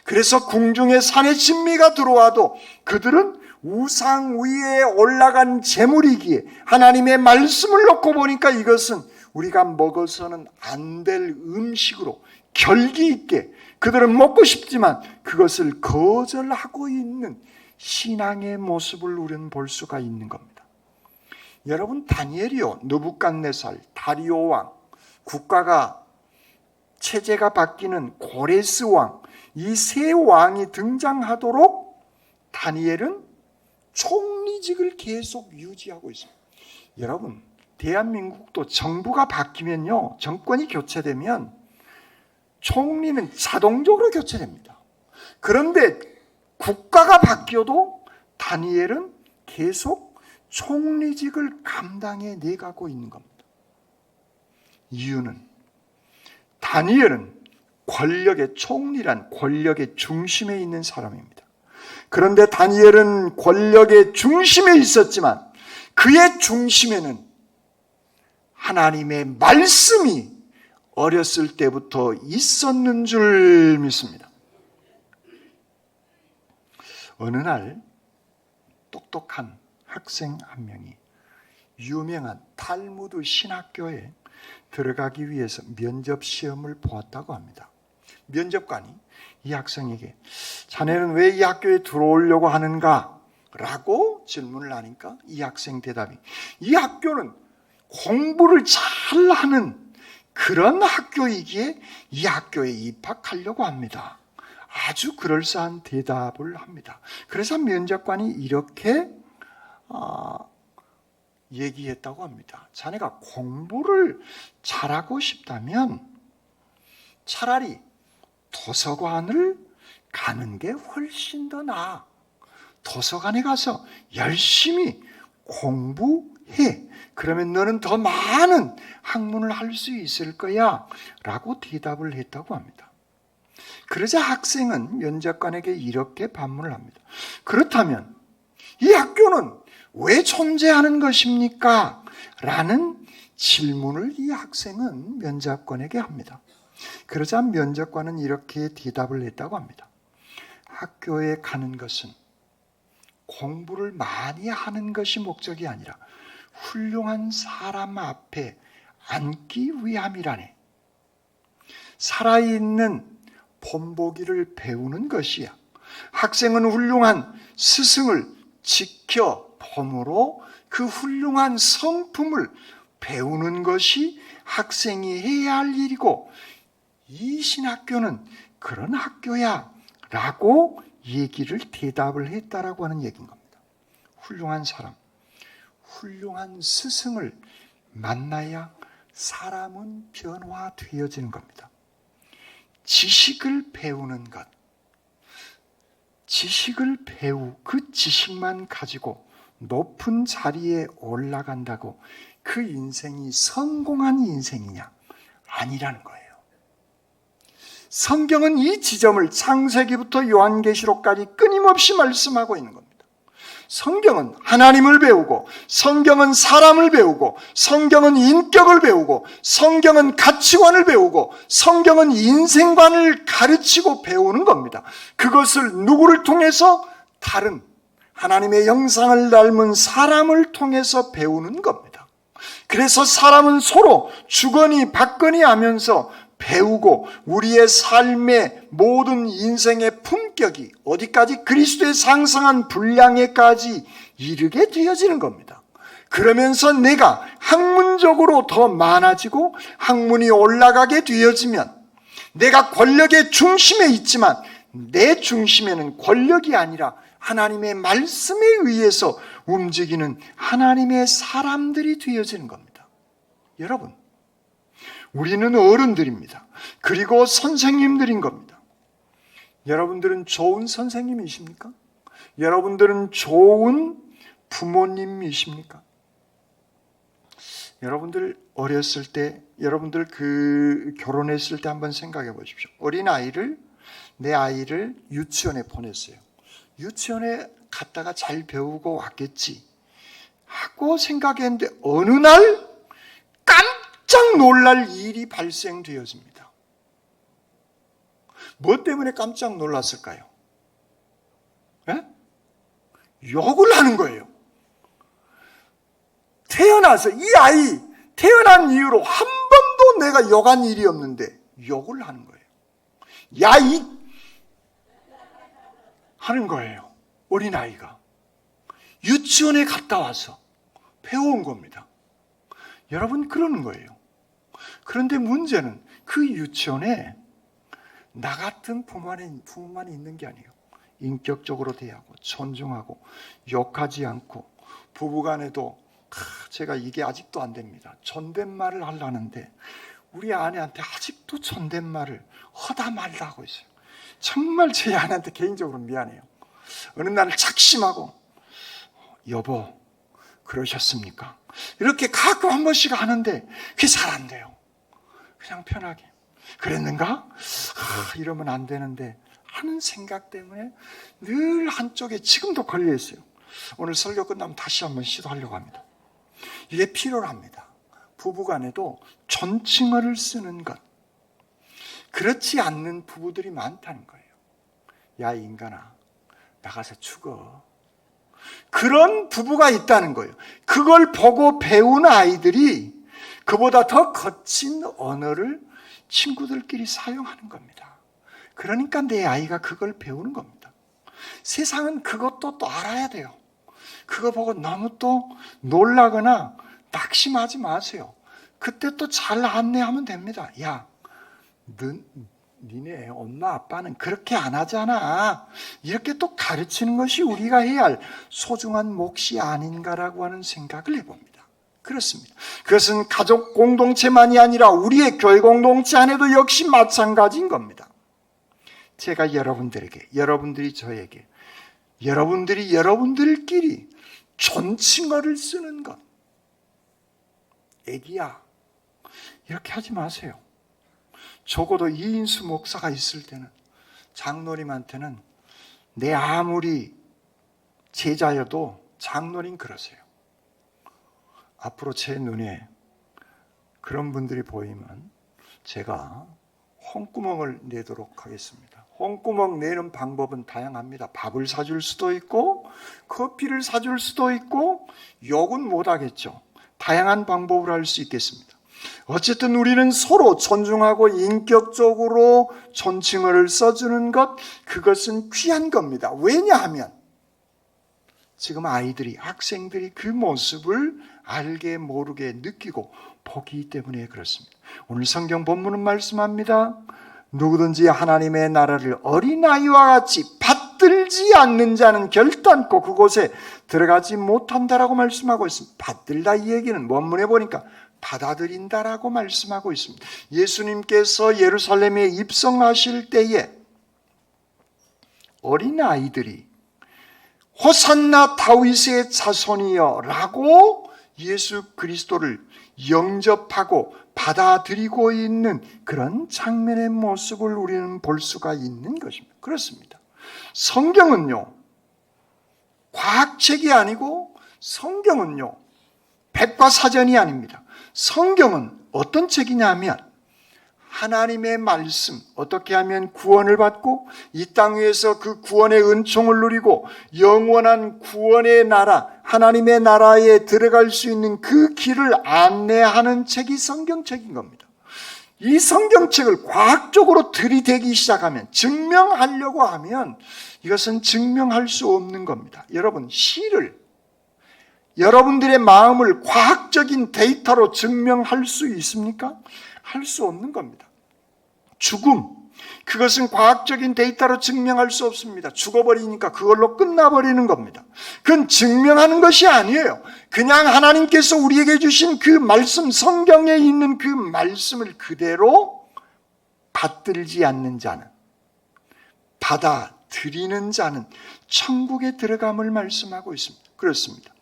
그래서 궁중에 산의 진미가 들어와도 그들은 우상 위에 올라간 재물이기에 하나님의 말씀을 놓고 보니까 이것은 우리가 먹어서는 안 될 음식으로 결기 있게 그들은 먹고 싶지만 그것을 거절하고 있는 신앙의 모습을 우리는 볼 수가 있는 겁니다. 여러분 다니엘이요, 느부갓네살, 다리오 왕, 국가가 체제가 바뀌는 고레스 왕, 이 세 왕이 등장하도록 다니엘은 총리직을 계속 유지하고 있습니다. 여러분 대한민국도 정부가 바뀌면요, 정권이 교체되면 총리는 자동적으로 교체됩니다. 그런데 국가가 바뀌어도 다니엘은 계속 총리직을 감당해 내가고 있는 겁니다. 이유는 다니엘은 권력의 총리란 권력의 중심에 있는 사람입니다. 그런데 다니엘은 권력의 중심에 있었지만 그의 중심에는 하나님의 말씀이 어렸을 때부터 있었는 줄 믿습니다. 어느 날 똑똑한 학생 한 명이 유명한 탈무드 신학교에 들어가기 위해서 면접 시험을 보았다고 합니다. 면접관이 이 학생에게 자네는 왜 이 학교에 들어오려고 하는가 라고 질문을 하니까 이 학생 대답이, 이 학교는 공부를 잘하는 그런 학교이기에 이 학교에 입학하려고 합니다. 아주 그럴싸한 대답을 합니다. 그래서 면접관이 이렇게 얘기했다고 합니다. 자네가 공부를 잘하고 싶다면 차라리 도서관을 가는 게 훨씬 더 나아. 도서관에 가서 열심히 공부해. 그러면 너는 더 많은 학문을 할 수 있을 거야 라고 대답을 했다고 합니다. 그러자 학생은 면접관에게 이렇게 반문을 합니다. 그렇다면 이 학교는 왜 존재하는 것입니까? 라는 질문을 이 학생은 면접관에게 합니다. 그러자 면접관은 이렇게 대답을 했다고 합니다. 학교에 가는 것은 공부를 많이 하는 것이 목적이 아니라 훌륭한 사람 앞에 앉기 위함이라네. 살아있는 본보기를 배우는 것이야. 학생은 훌륭한 스승을 지켜봄으로 그 훌륭한 성품을 배우는 것이 학생이 해야 할 일이고, 이 신학교는 그런 학교야 라고 대답을 했다라고 하는 얘기인 겁니다. 훌륭한 사람, 훌륭한 스승을 만나야 사람은 변화되어지는 겁니다. 지식을 배우는 것, 그 지식만 가지고 높은 자리에 올라간다고 그 인생이 성공한 인생이냐? 아니라는 거예요. 성경은 이 지점을 창세기부터 요한계시록까지 끊임없이 말씀하고 있는 겁니다. 성경은 하나님을 배우고, 성경은 사람을 배우고, 성경은 인격을 배우고, 성경은 가치관을 배우고, 성경은 인생관을 가르치고 배우는 겁니다. 그것을 누구를 통해서? 다른 하나님의 형상을 닮은 사람을 통해서 배우는 겁니다. 그래서 사람은 서로 주거니 받거니 하면서 배우고, 우리의 삶의 모든 인생의 품격이 어디까지? 그리스도의 상승한 분량에까지 이르게 되어지는 겁니다. 그러면서 내가 학문적으로 더 많아지고 학문이 올라가게 되어지면, 내가 권력의 중심에 있지만 내 중심에는 권력이 아니라 하나님의 말씀에 의해서 움직이는 하나님의 사람들이 되어지는 겁니다. 여러분, 우리는 어른들입니다. 그리고 선생님들인 겁니다. 여러분들은 좋은 선생님이십니까? 여러분들은 좋은 부모님이십니까? 여러분들 어렸을 때, 여러분들 결혼했을 때 한번 생각해 보십시오. 내 아이를 유치원에 보냈어요. 유치원에 갔다가 잘 배우고 왔겠지 하고 생각했는데, 어느 날 깜짝 놀랄 일이 발생되어집니다. 무엇 때문에 깜짝 놀랐을까요? 예? 욕을 하는 거예요. 이 아이 태어난 이후로 한 번도 내가 욕한 일이 없는데 욕을 하는 거예요. 하는 거예요. 어린아이가 유치원에 갔다 와서 배워온 겁니다. 여러분, 그러는 거예요. 그런데 문제는 그 유치원에 나 같은 부모만 있는 게 아니에요. 인격적으로 대하고 존중하고 욕하지 않고, 부부간에도 제가 이게 아직도 안 됩니다. 존댓말을 하려는데 우리 아내한테 아직도 존댓말을 허다 말다 하고 있어요. 정말 제 아내한테 개인적으로 미안해요. 어느 날 작심하고, 여보 그러셨습니까? 이렇게 가끔 한 번씩 하는데 그게 잘 안 돼요. 그냥 편하게 그랬는가? 이러면 안 되는데 하는 생각 때문에 늘 한쪽에 지금도 걸려 있어요. 오늘 설교 끝나면 다시 한번 시도하려고 합니다. 이게 필요합니다. 부부간에도 존칭어를 쓰는 것. 그렇지 않는 부부들이 많다는 거예요. 야 인간아, 나가서 죽어. 그런 부부가 있다는 거예요. 그걸 보고 배운 아이들이 그보다 더 거친 언어를 친구들끼리 사용하는 겁니다. 그러니까 내 아이가 그걸 배우는 겁니다. 세상은 그것도 또 알아야 돼요. 그거 보고 너무 또 놀라거나 낙심하지 마세요. 그때 또 잘 안내하면 됩니다. 야, 니네 엄마 아빠는 그렇게 안 하잖아. 이렇게 또 가르치는 것이 우리가 해야 할 소중한 몫이 아닌가라고 하는 생각을 해봅니다. 그렇습니다. 그것은 가족 공동체만이 아니라 우리의 교회 공동체 안에도 역시 마찬가지인 겁니다. 제가 여러분들에게, 여러분들이 저에게, 여러분들이 여러분들끼리 존칭어를 쓰는 것, 애기야, 이렇게 하지 마세요. 적어도 이인수 목사가 있을 때는 장로님한테는 내 아무리 제자여도 장로님 그러세요. 앞으로 제 눈에 그런 분들이 보이면 제가 홍구멍을 내도록 하겠습니다. 홍구멍 내는 방법은 다양합니다. 밥을 사줄 수도 있고 커피를 사줄 수도 있고 욕은 못하겠죠. 다양한 방법으로 할 수 있겠습니다. 어쨌든 우리는 서로 존중하고 인격적으로 존칭어를 써주는 것, 그것은 귀한 겁니다. 왜냐하면 지금 아이들이, 학생들이 그 모습을 알게 모르게 느끼고 보기 때문에 그렇습니다. 오늘 성경 본문은 말씀합니다. 누구든지 하나님의 나라를 어린아이와 같이 받들지 않는 자는 결단코 그곳에 들어가지 못한다라고 말씀하고 있습니다. 받들다 이 얘기는 원문에 보니까 받아들인다라고 말씀하고 있습니다. 예수님께서 예루살렘에 입성하실 때에 어린아이들이 호산나 다윗의 자손이여 라고 예수 그리스도를 영접하고 받아들이고 있는 그런 장면의 모습을 우리는 볼 수가 있는 것입니다. 그렇습니다. 성경은요, 과학책이 아니고 성경은요, 백과사전이 아닙니다. 성경은 어떤 책이냐면 하나님의 말씀, 어떻게 하면 구원을 받고 이 땅 위에서 그 구원의 은총을 누리고 영원한 구원의 나라, 하나님의 나라에 들어갈 수 있는 그 길을 안내하는 책이 성경책인 겁니다. 이 성경책을 과학적으로 들이대기 시작하면, 증명하려고 하면 이것은 증명할 수 없는 겁니다. 여러분, 시를, 여러분들의 마음을 과학적인 데이터로 증명할 수 있습니까? 할 수 없는 겁니다. 죽음, 그것은 과학적인 데이터로 증명할 수 없습니다. 죽어버리니까 그걸로 끝나버리는 겁니다. 그건 증명하는 것이 아니에요. 그냥 하나님께서 우리에게 주신 그 말씀, 성경에 있는 그 말씀을 그대로 받들지 않는 자는, 받아들이는 자는 천국에 들어감을 말씀하고 있습니다. 그렇습니다.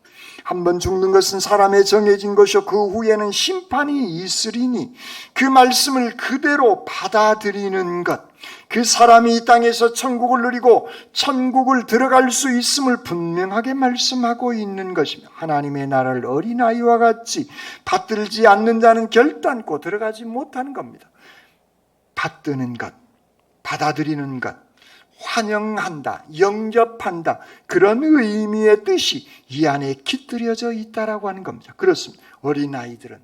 한번 죽는 것은 사람의 정해진 것이요 그 후에는 심판이 있으리니 그 말씀을 그대로 받아들이는 것, 그 사람이 이 땅에서 천국을 누리고 천국을 들어갈 수 있음을 분명하게 말씀하고 있는 것이며, 하나님의 나라를 어린아이와 같이 받들지 않는 자는 결단코 들어가지 못하는 겁니다. 받드는 것, 받아들이는 것, 환영한다, 영접한다, 그런 의미의 뜻이 이 안에 깃들여져 있다라고 하는 겁니다. 그렇습니다. 어린아이들은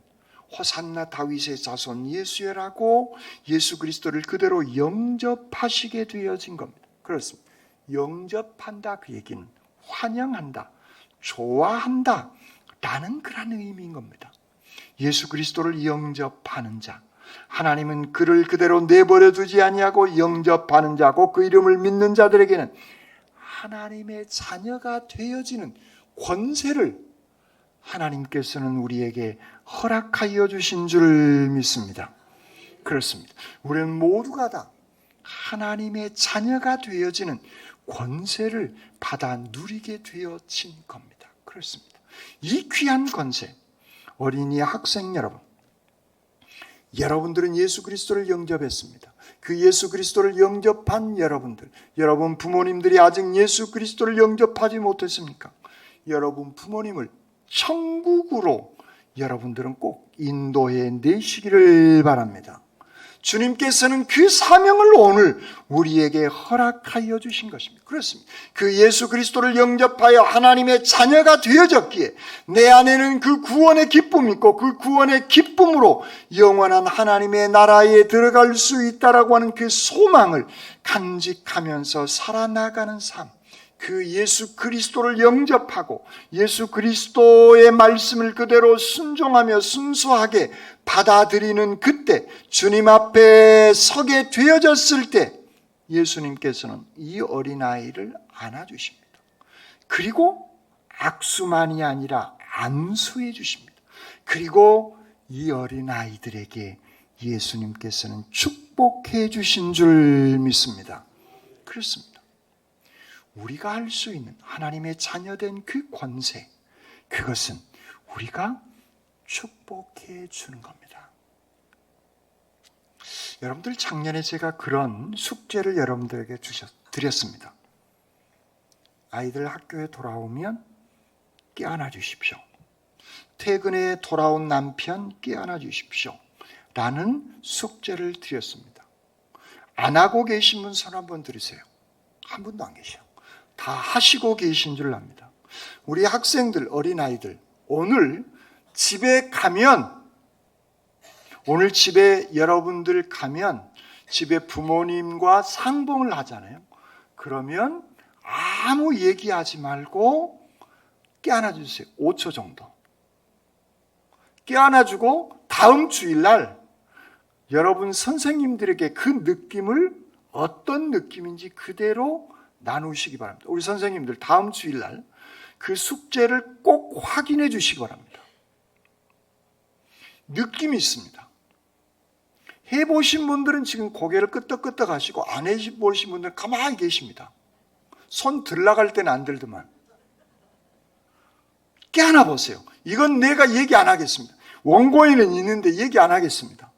호산나 다윗의 자손 예수여라고 예수 그리스도를 그대로 영접하시게 되어진 겁니다. 그렇습니다. 영접한다, 그 얘기는 환영한다, 좋아한다 라는 그런 의미인 겁니다. 예수 그리스도를 영접하는 자, 하나님은 그를 그대로 내버려 두지 아니하고 영접하는 자고 그 이름을 믿는 자들에게는 하나님의 자녀가 되어지는 권세를 하나님께서는 우리에게 허락하여 주신 줄 믿습니다. 그렇습니다. 우리는 모두가 다 하나님의 자녀가 되어지는 권세를 받아 누리게 되어진 겁니다. 그렇습니다. 이 귀한 권세, 어린이 학생 여러분, 여러분들은 예수 그리스도를 영접했습니다. 그 예수 그리스도를 영접한 여러분들, 여러분 부모님들이 아직 예수 그리스도를 영접하지 못했습니까? 여러분 부모님을 천국으로 여러분들은 꼭 인도해 내시기를 바랍니다. 주님께서는 그 사명을 오늘 우리에게 허락하여 주신 것입니다. 그렇습니다. 그 예수 그리스도를 영접하여 하나님의 자녀가 되어졌기에 내 안에는 그 구원의 기쁨이 있고 그 구원의 기쁨으로 영원한 하나님의 나라에 들어갈 수 있다라고 하는 그 소망을 간직하면서 살아나가는 삶, 그 예수 그리스도를 영접하고 예수 그리스도의 말씀을 그대로 순종하며 순수하게 받아들이는 그때, 주님 앞에 서게 되어졌을 때 예수님께서는 이 어린아이를 안아주십니다. 그리고 악수만이 아니라 안수해 주십니다. 그리고 이 어린아이들에게 예수님께서는 축복해 주신 줄 믿습니다. 그렇습니다. 우리가 할 수 있는 하나님의 자녀된 그 권세, 그것은 우리가 축복해 주는 겁니다. 여러분들, 작년에 제가 그런 숙제를 여러분들에게 드렸습니다. 아이들 학교에 돌아오면 깨안아 주십시오. 퇴근에 돌아온 남편 깨안아 주십시오. 라는 숙제를 드렸습니다. 안 하고 계신 분 손 한번 들으세요. 한 분도 안 계셔. 다 하시고 계신 줄 압니다. 우리 학생들, 어린아이들, 오늘 집에 여러분들 가면 집에 부모님과 상봉을 하잖아요. 그러면 아무 얘기하지 말고 깨안아 주세요. 5초 정도. 깨안아주고 다음 주일날 여러분 선생님들에게 그 느낌을 어떤 느낌인지 그대로 나누시기 바랍니다. 우리 선생님들 다음 주일날 그 숙제를 꼭 확인해 주시기 바랍니다. 느낌이 있습니다. 해보신 분들은 지금 고개를 끄덕끄덕 하시고 안 해보신 분들은 가만히 계십니다. 손 들나갈 때는 안 들더만. 깨안아 보세요. 이건 내가 얘기 안 하겠습니다. 원고에는 있는데 얘기 안 하겠습니다.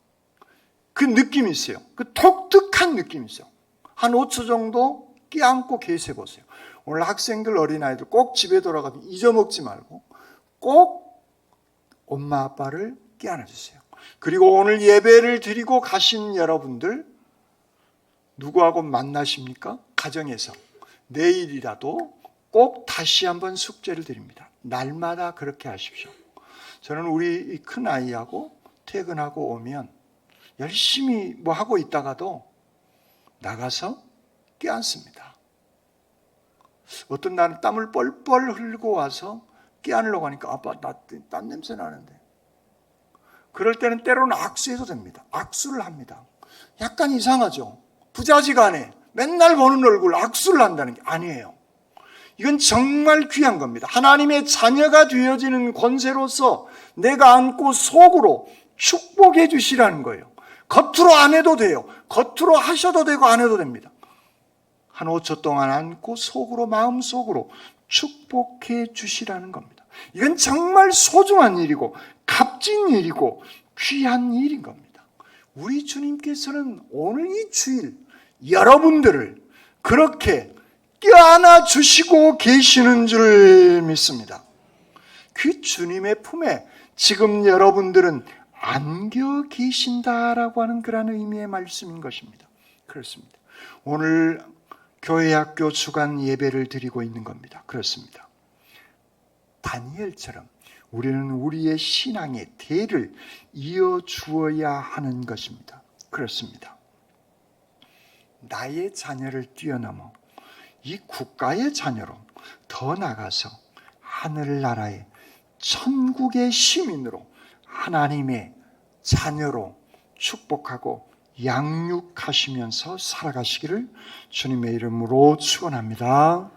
그 느낌이 있어요. 그 독특한 느낌이 있어요. 한 5초 정도 깨안고 계세 보세요. 오늘 학생들, 어린아이들 꼭 집에 돌아가면 잊어먹지 말고 꼭 엄마 아빠를 깨안아 주세요. 그리고 오늘 예배를 드리고 가신 여러분들 누구하고 만나십니까? 가정에서. 내일이라도 꼭 다시 한번 숙제를 드립니다. 날마다 그렇게 하십시오. 저는 우리 큰 아이하고 퇴근하고 오면 열심히 뭐 하고 있다가도 나가서 깨안습니다. 어떤 날은 땀을 뻘뻘 흘리고 와서 깨안으려고 하니까 아빠 나 땀 냄새 나는데. 그럴 때는 때로는 악수해도 됩니다. 악수를 합니다. 약간 이상하죠. 부자지간에 맨날 보는 얼굴 악수를 한다는 게 아니에요. 이건 정말 귀한 겁니다. 하나님의 자녀가 되어지는 권세로서 내가 안고 속으로 축복해 주시라는 거예요. 겉으로 안 해도 돼요. 겉으로 하셔도 되고 안 해도 됩니다. 한 5초 동안 안고 속으로, 마음속으로 축복해 주시라는 겁니다. 이건 정말 소중한 일이고 값진 일이고 귀한 일인 겁니다. 우리 주님께서는 오늘 이 주일 여러분들을 그렇게 껴안아 주시고 계시는 줄 믿습니다. 그 주님의 품에 지금 여러분들은 안겨 계신다라고 하는 그런 의미의 말씀인 것입니다. 그렇습니다. 오늘 교회 학교 주간 예배를 드리고 있는 겁니다. 그렇습니다. 다니엘처럼 우리는 우리의 신앙의 대를 이어주어야 하는 것입니다. 그렇습니다. 나의 자녀를 뛰어넘어 이 국가의 자녀로 더 나가서 하늘나라의 천국의 시민으로 하나님의 자녀로 축복하고 양육하시면서 살아가시기를 주님의 이름으로 축원합니다.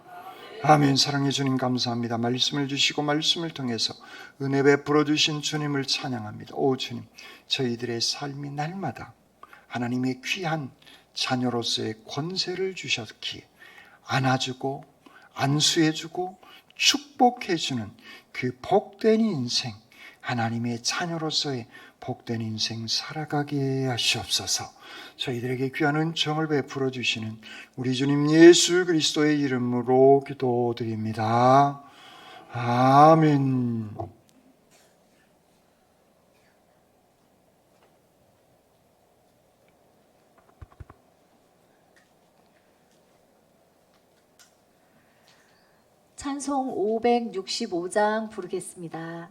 아멘. 사랑해 주님 감사합니다. 말씀을 주시고 말씀을 통해서 은혜 베풀어 주신 주님을 찬양합니다. 오 주님, 저희들의 삶이 날마다 하나님의 귀한 자녀로서의 권세를 주셨기에 안아주고 안수해주고 축복해주는 그 복된 인생, 하나님의 자녀로서의 복된 인생 살아가게 하시옵소서. 저희들에게 귀한 은총을 베풀어 주시는 우리 주님 예수 그리스도의 이름으로 기도드립니다. 아멘. 찬송 565장 부르겠습니다.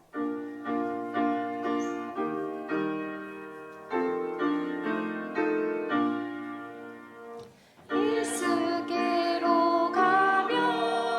예수께로 가면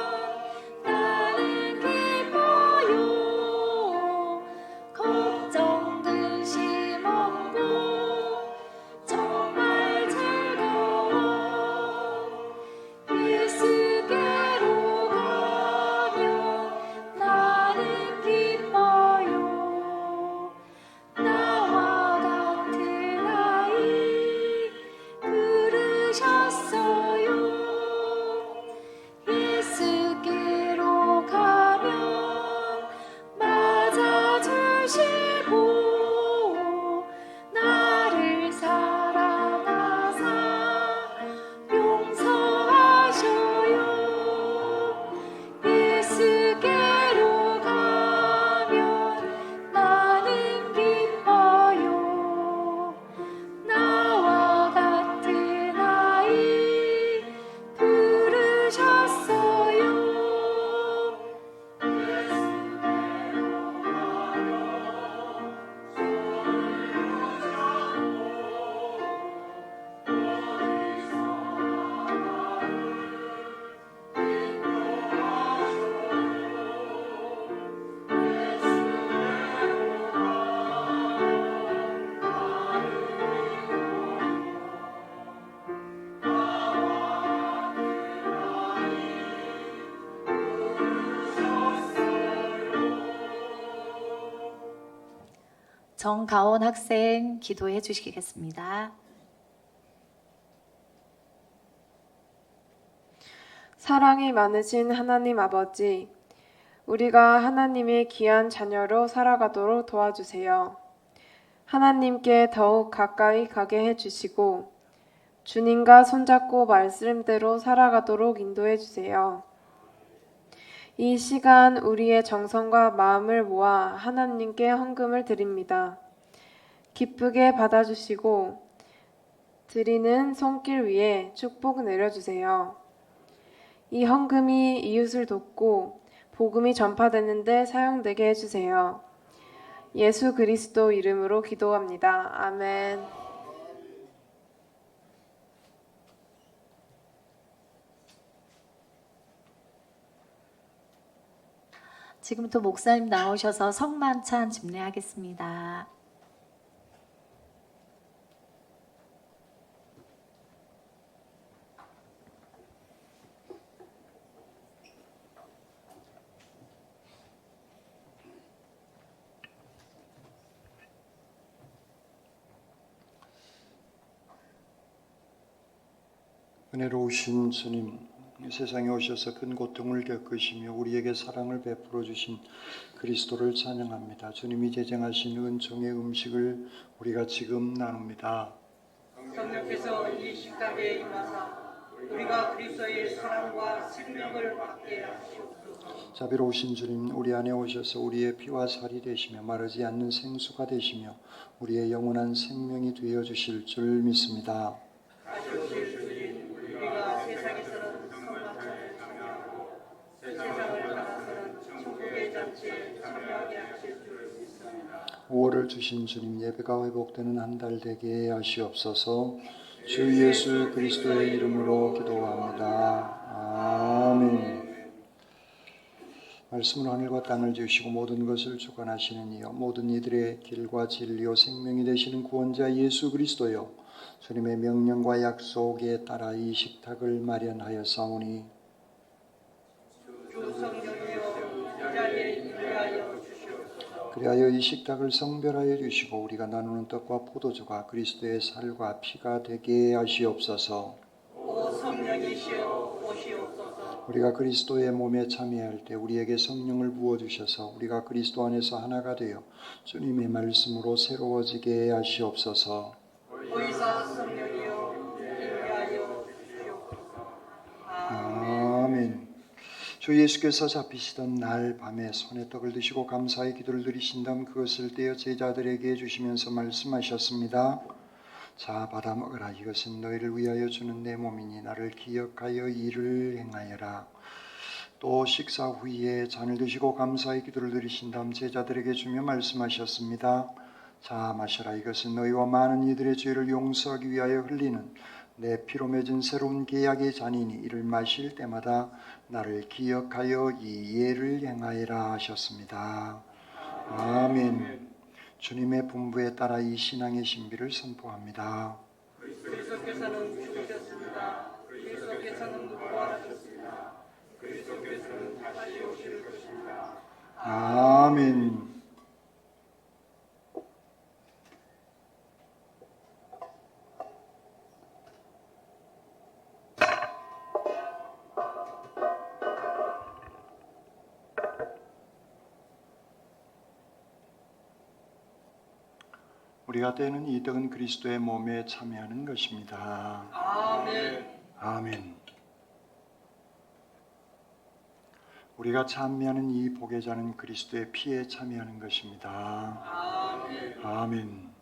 정가온 학생 기도해 주시겠습니다. 사랑이 많으신 하나님 아버지, 우리가 하나님의 귀한 자녀로 살아가도록 도와주세요. 하나님께 더욱 가까이 가게 해주시고 주님과 손잡고 말씀대로 살아가도록 인도해 주세요. 이 시간 우리의 정성과 마음을 모아 하나님께 헌금을 드립니다. 기쁘게 받아주시고 드리는 손길 위에 축복 내려주세요. 이 헌금이 이웃을 돕고 복음이 전파되는 데 사용되게 해주세요. 예수 그리스도 이름으로 기도합니다. 아멘. 지금부터 목사님 나오셔서 성만찬 집례하겠습니다. 은혜로우신 주님, 이 세상에 오셔서 큰 고통을 겪으시며 우리에게 사랑을 베풀어 주신 그리스도를 찬양합니다. 주님이 제정하신 은총의 음식을 우리가 지금 나눕니다. 성령께서 이 식탁에 임하사 우리가 그리스도의 사랑과 생명을 받게 하시옵소서. 자비로우신 주님, 우리 안에 오셔서 우리의 피와 살이 되시며 마르지 않는 생수가 되시며 우리의 영원한 생명이 되어 주실 줄 믿습니다. 하시옵실 주님, 우리가 세상에서는 성만찬을 참여하고 세상을 떠나서는 천국의 잔치에 참여하게 하실 줄 믿습니다. 5월을 주신 주님, 예배가 회복되는 한 달 되게 하시옵소서. 주 예수 그리스도의 이름으로 기도합니다. 아멘. 말씀은 하늘과 땅을 지으시고 모든 것을 주관하시는 이여, 모든 이들의 길과 진리요 생명이 되시는 구원자 예수 그리스도여, 주님의 명령과 약속에 따라 이 식탁을 마련하였사오니 주 성령이여 이 자리에 임하여 주시옵소서. 그리하여 이 식탁을 성별하여 주시고 우리가 나누는 떡과 포도주가 그리스도의 살과 피가 되게 하시옵소서. 오 성령이시여 오시옵소서. 우리가 그리스도의 몸에 참여할 때 우리에게 성령을 부어주셔서 우리가 그리스도 안에서 하나가 되어 주님의 말씀으로 새로워지게 하시옵소서. 보이사 성령이여 임하여 주시옵소서. 아멘. 주 예수께서 잡히시던 날 밤에 손에 떡을 드시고 감사의 기도를 드리신 다음 그것을 떼어 제자들에게 주시면서 말씀하셨습니다. 자, 받아 먹으라. 이것은 너희를 위하여 주는 내 몸이니 나를 기억하여 이를 행하여라. 또 식사 후에 잔을 드시고 감사의 기도를 드리신 다음 제자들에게 주며 말씀하셨습니다. 자, 마셔라. 이것은 너희와 많은 이들의 죄를 용서하기 위하여 흘리는 내 피로 맺은 새로운 계약의 잔이니 이를 마실 때마다 나를 기억하여 이 예를 행하여라 하셨습니다. 아멘. 주님의 분부에 따라 이 신앙의 신비를 선포합니다. 그리스도께서는 죽으셨습니다. 그리스도께서는 부활하셨습니다. 그리스도께서는 다시 오실 것입니다. 아멘. 우리가 떼는 이 떡은 그리스도의 몸에 참여하는 것입니다. 아멘. 아멘. 우리가 참여하는 이 복의 잔은 그리스도의 피에 참여하는 것입니다. 아멘. 아멘.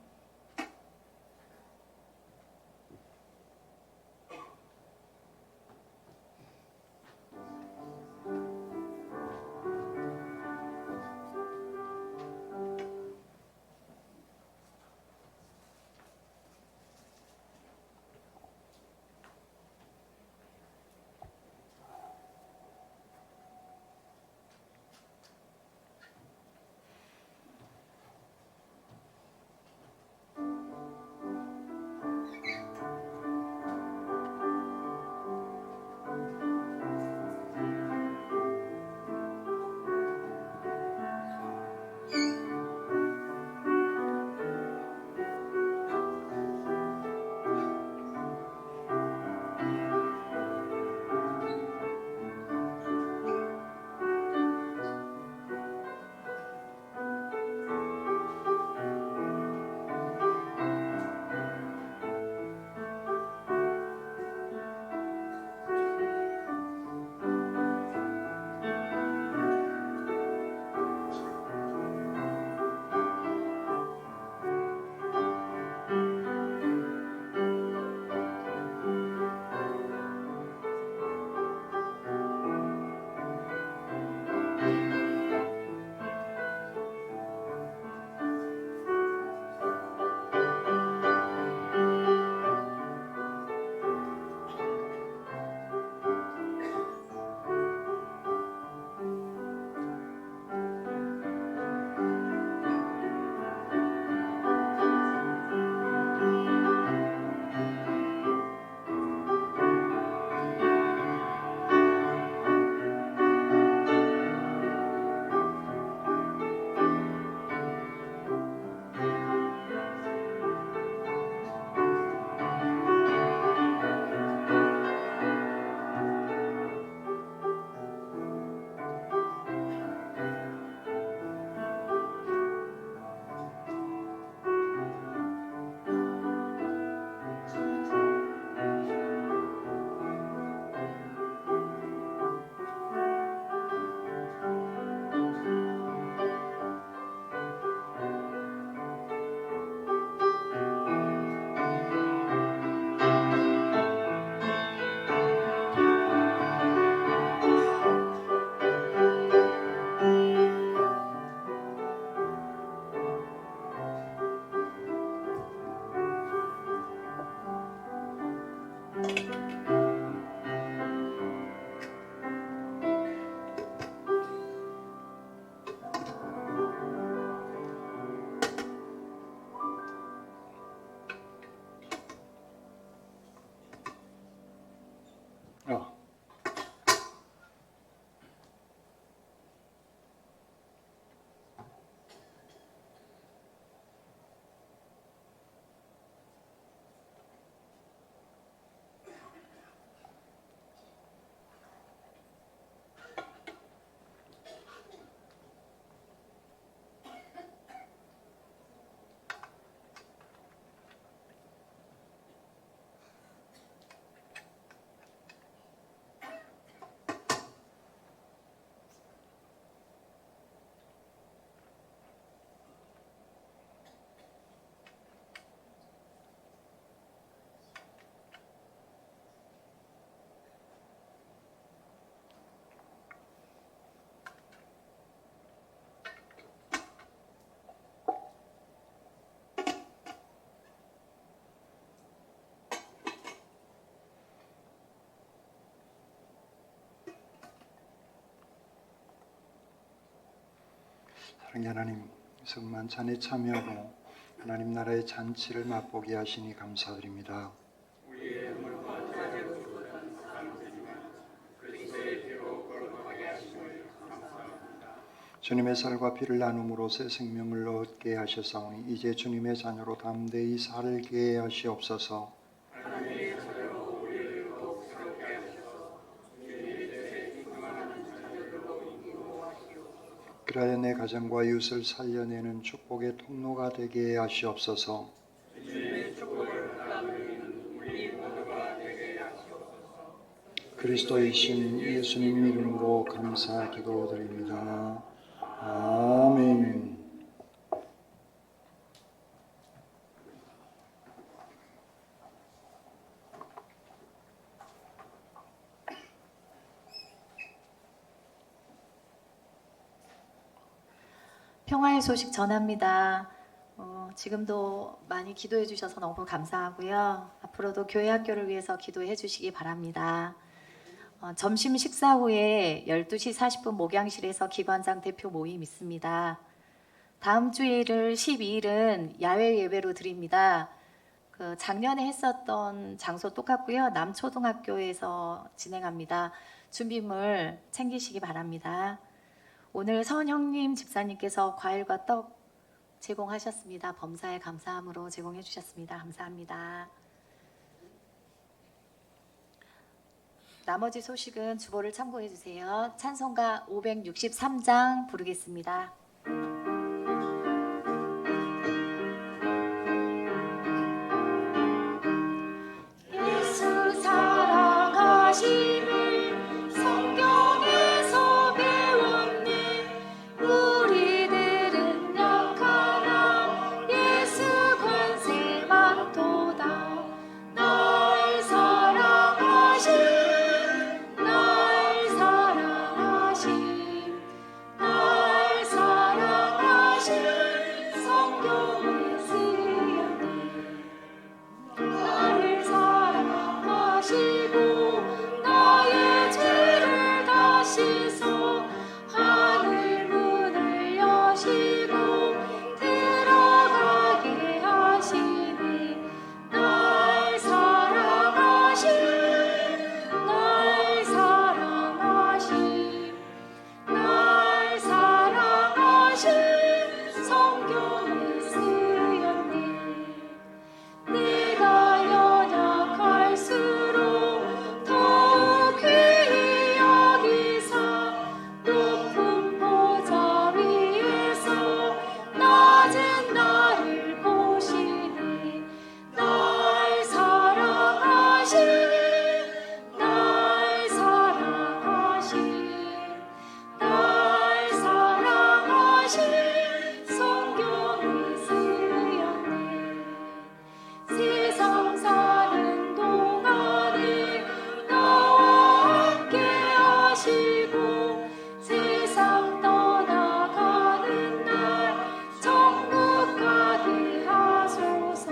사랑의 하나님, 성만찬에 참여하고 하나님 나라의 잔치를 맛보게 하시니 감사드립니다. 주님의 살과 피를 나눔으로 새 생명을 얻게 하셨사오니 이제 주님의 자녀로 담대히 살게 하시옵소서. 그리하여 내 가정과 이웃을 살려내는 축복의 통로가 되게 하시옵소서. 그리스도이신 예수님 이름으로 감사 기도드립니다. 아멘. 평화의 소식 전합니다. 지금도 많이 기도해 주셔서 너무 감사하고요. 앞으로도 교회 학교를 위해서 기도해 주시기 바랍니다. 점심 식사 후에 12시 40분 목양실에서 기관장 대표 모임 있습니다. 다음 주일을 12일은 야외 예배로 드립니다. 작년에 했었던 장소 똑같고요. 남초등학교에서 진행합니다. 준비물 챙기시기 바랍니다. 오늘 선형님 집사님께서 과일과 떡 제공하셨습니다. 범사에 감사함으로 제공해 주셨습니다. 감사합니다. 나머지 소식은 주보를 참고해 주세요. 찬송가 563장 부르겠습니다. 예수 사랑하심을 성경에서 배웠네. 우리들은 약하나 예수 권세 많도다. 날 사랑하심, 날 사랑하심, 날 사랑하심, 성경에 쓰였네. 나를 사랑하시고 나의 죄를 다 씻어 하늘 문을 여시고 들어가게 하시니. 날 사랑하심, 날 사랑하심, 날 사랑하심, 성경에 쓰였네. 내가 연약할수록 더욱 귀히 여기사 높은 보좌 위에서 낮은 나를 보시니. 날 사랑하심, 날 사랑하심, 날 사랑하심, 성경에 쓰였네. 세상 사는 동안에 나와 함께 하시고 세상 떠나가는 날 천국 가게 하소서.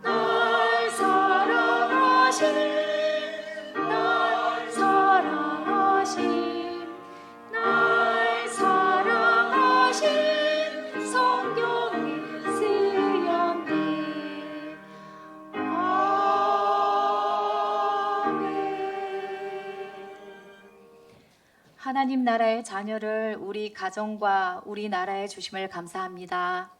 날 사랑하심, 날 사랑하심, 날 사랑하심, 성경에 쓰였네. 하나님 나라의 자녀를 우리 가정과 우리 나라에 주심을 감사합니다.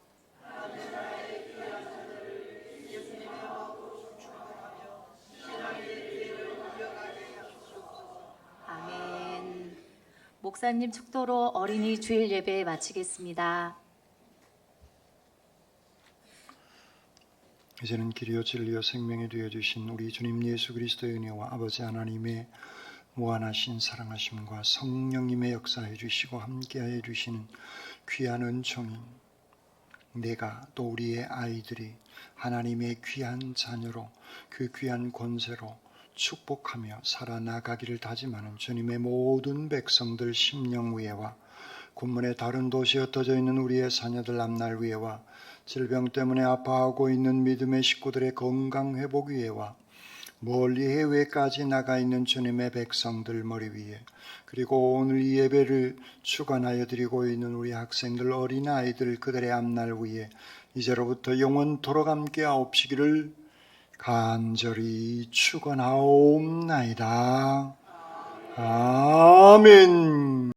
아멘. 목사님 축도로 어린이 주일 예배 마치겠습니다. 이제는 길이요 진리요 생명이 되어주신 우리 주님 예수 그리스도의 은혜와 아버지 하나님의 무한하신 사랑하심과 성령님의 역사해 주시고 함께해 주시는 귀한 은총이 내가 또 우리의 아이들이 하나님의 귀한 자녀로 그 귀한 권세로 축복하며 살아나가기를 다짐하는 주님의 모든 백성들 심령위에와 군문의 다른 도시에 흩어져 있는 우리의 자녀들 앞날 위에와 질병 때문에 아파하고 있는 믿음의 식구들의 건강 회복 위에와 멀리 해외까지 나가 있는 주님의 백성들 머리 위에, 그리고 오늘 이 예배를 주관하여 드리고 있는 우리 학생들, 어린아이들, 그들의 앞날 위에 이제로부터 영원토록 함께하옵시기를 간절히 축원하옵나이다. 아멘.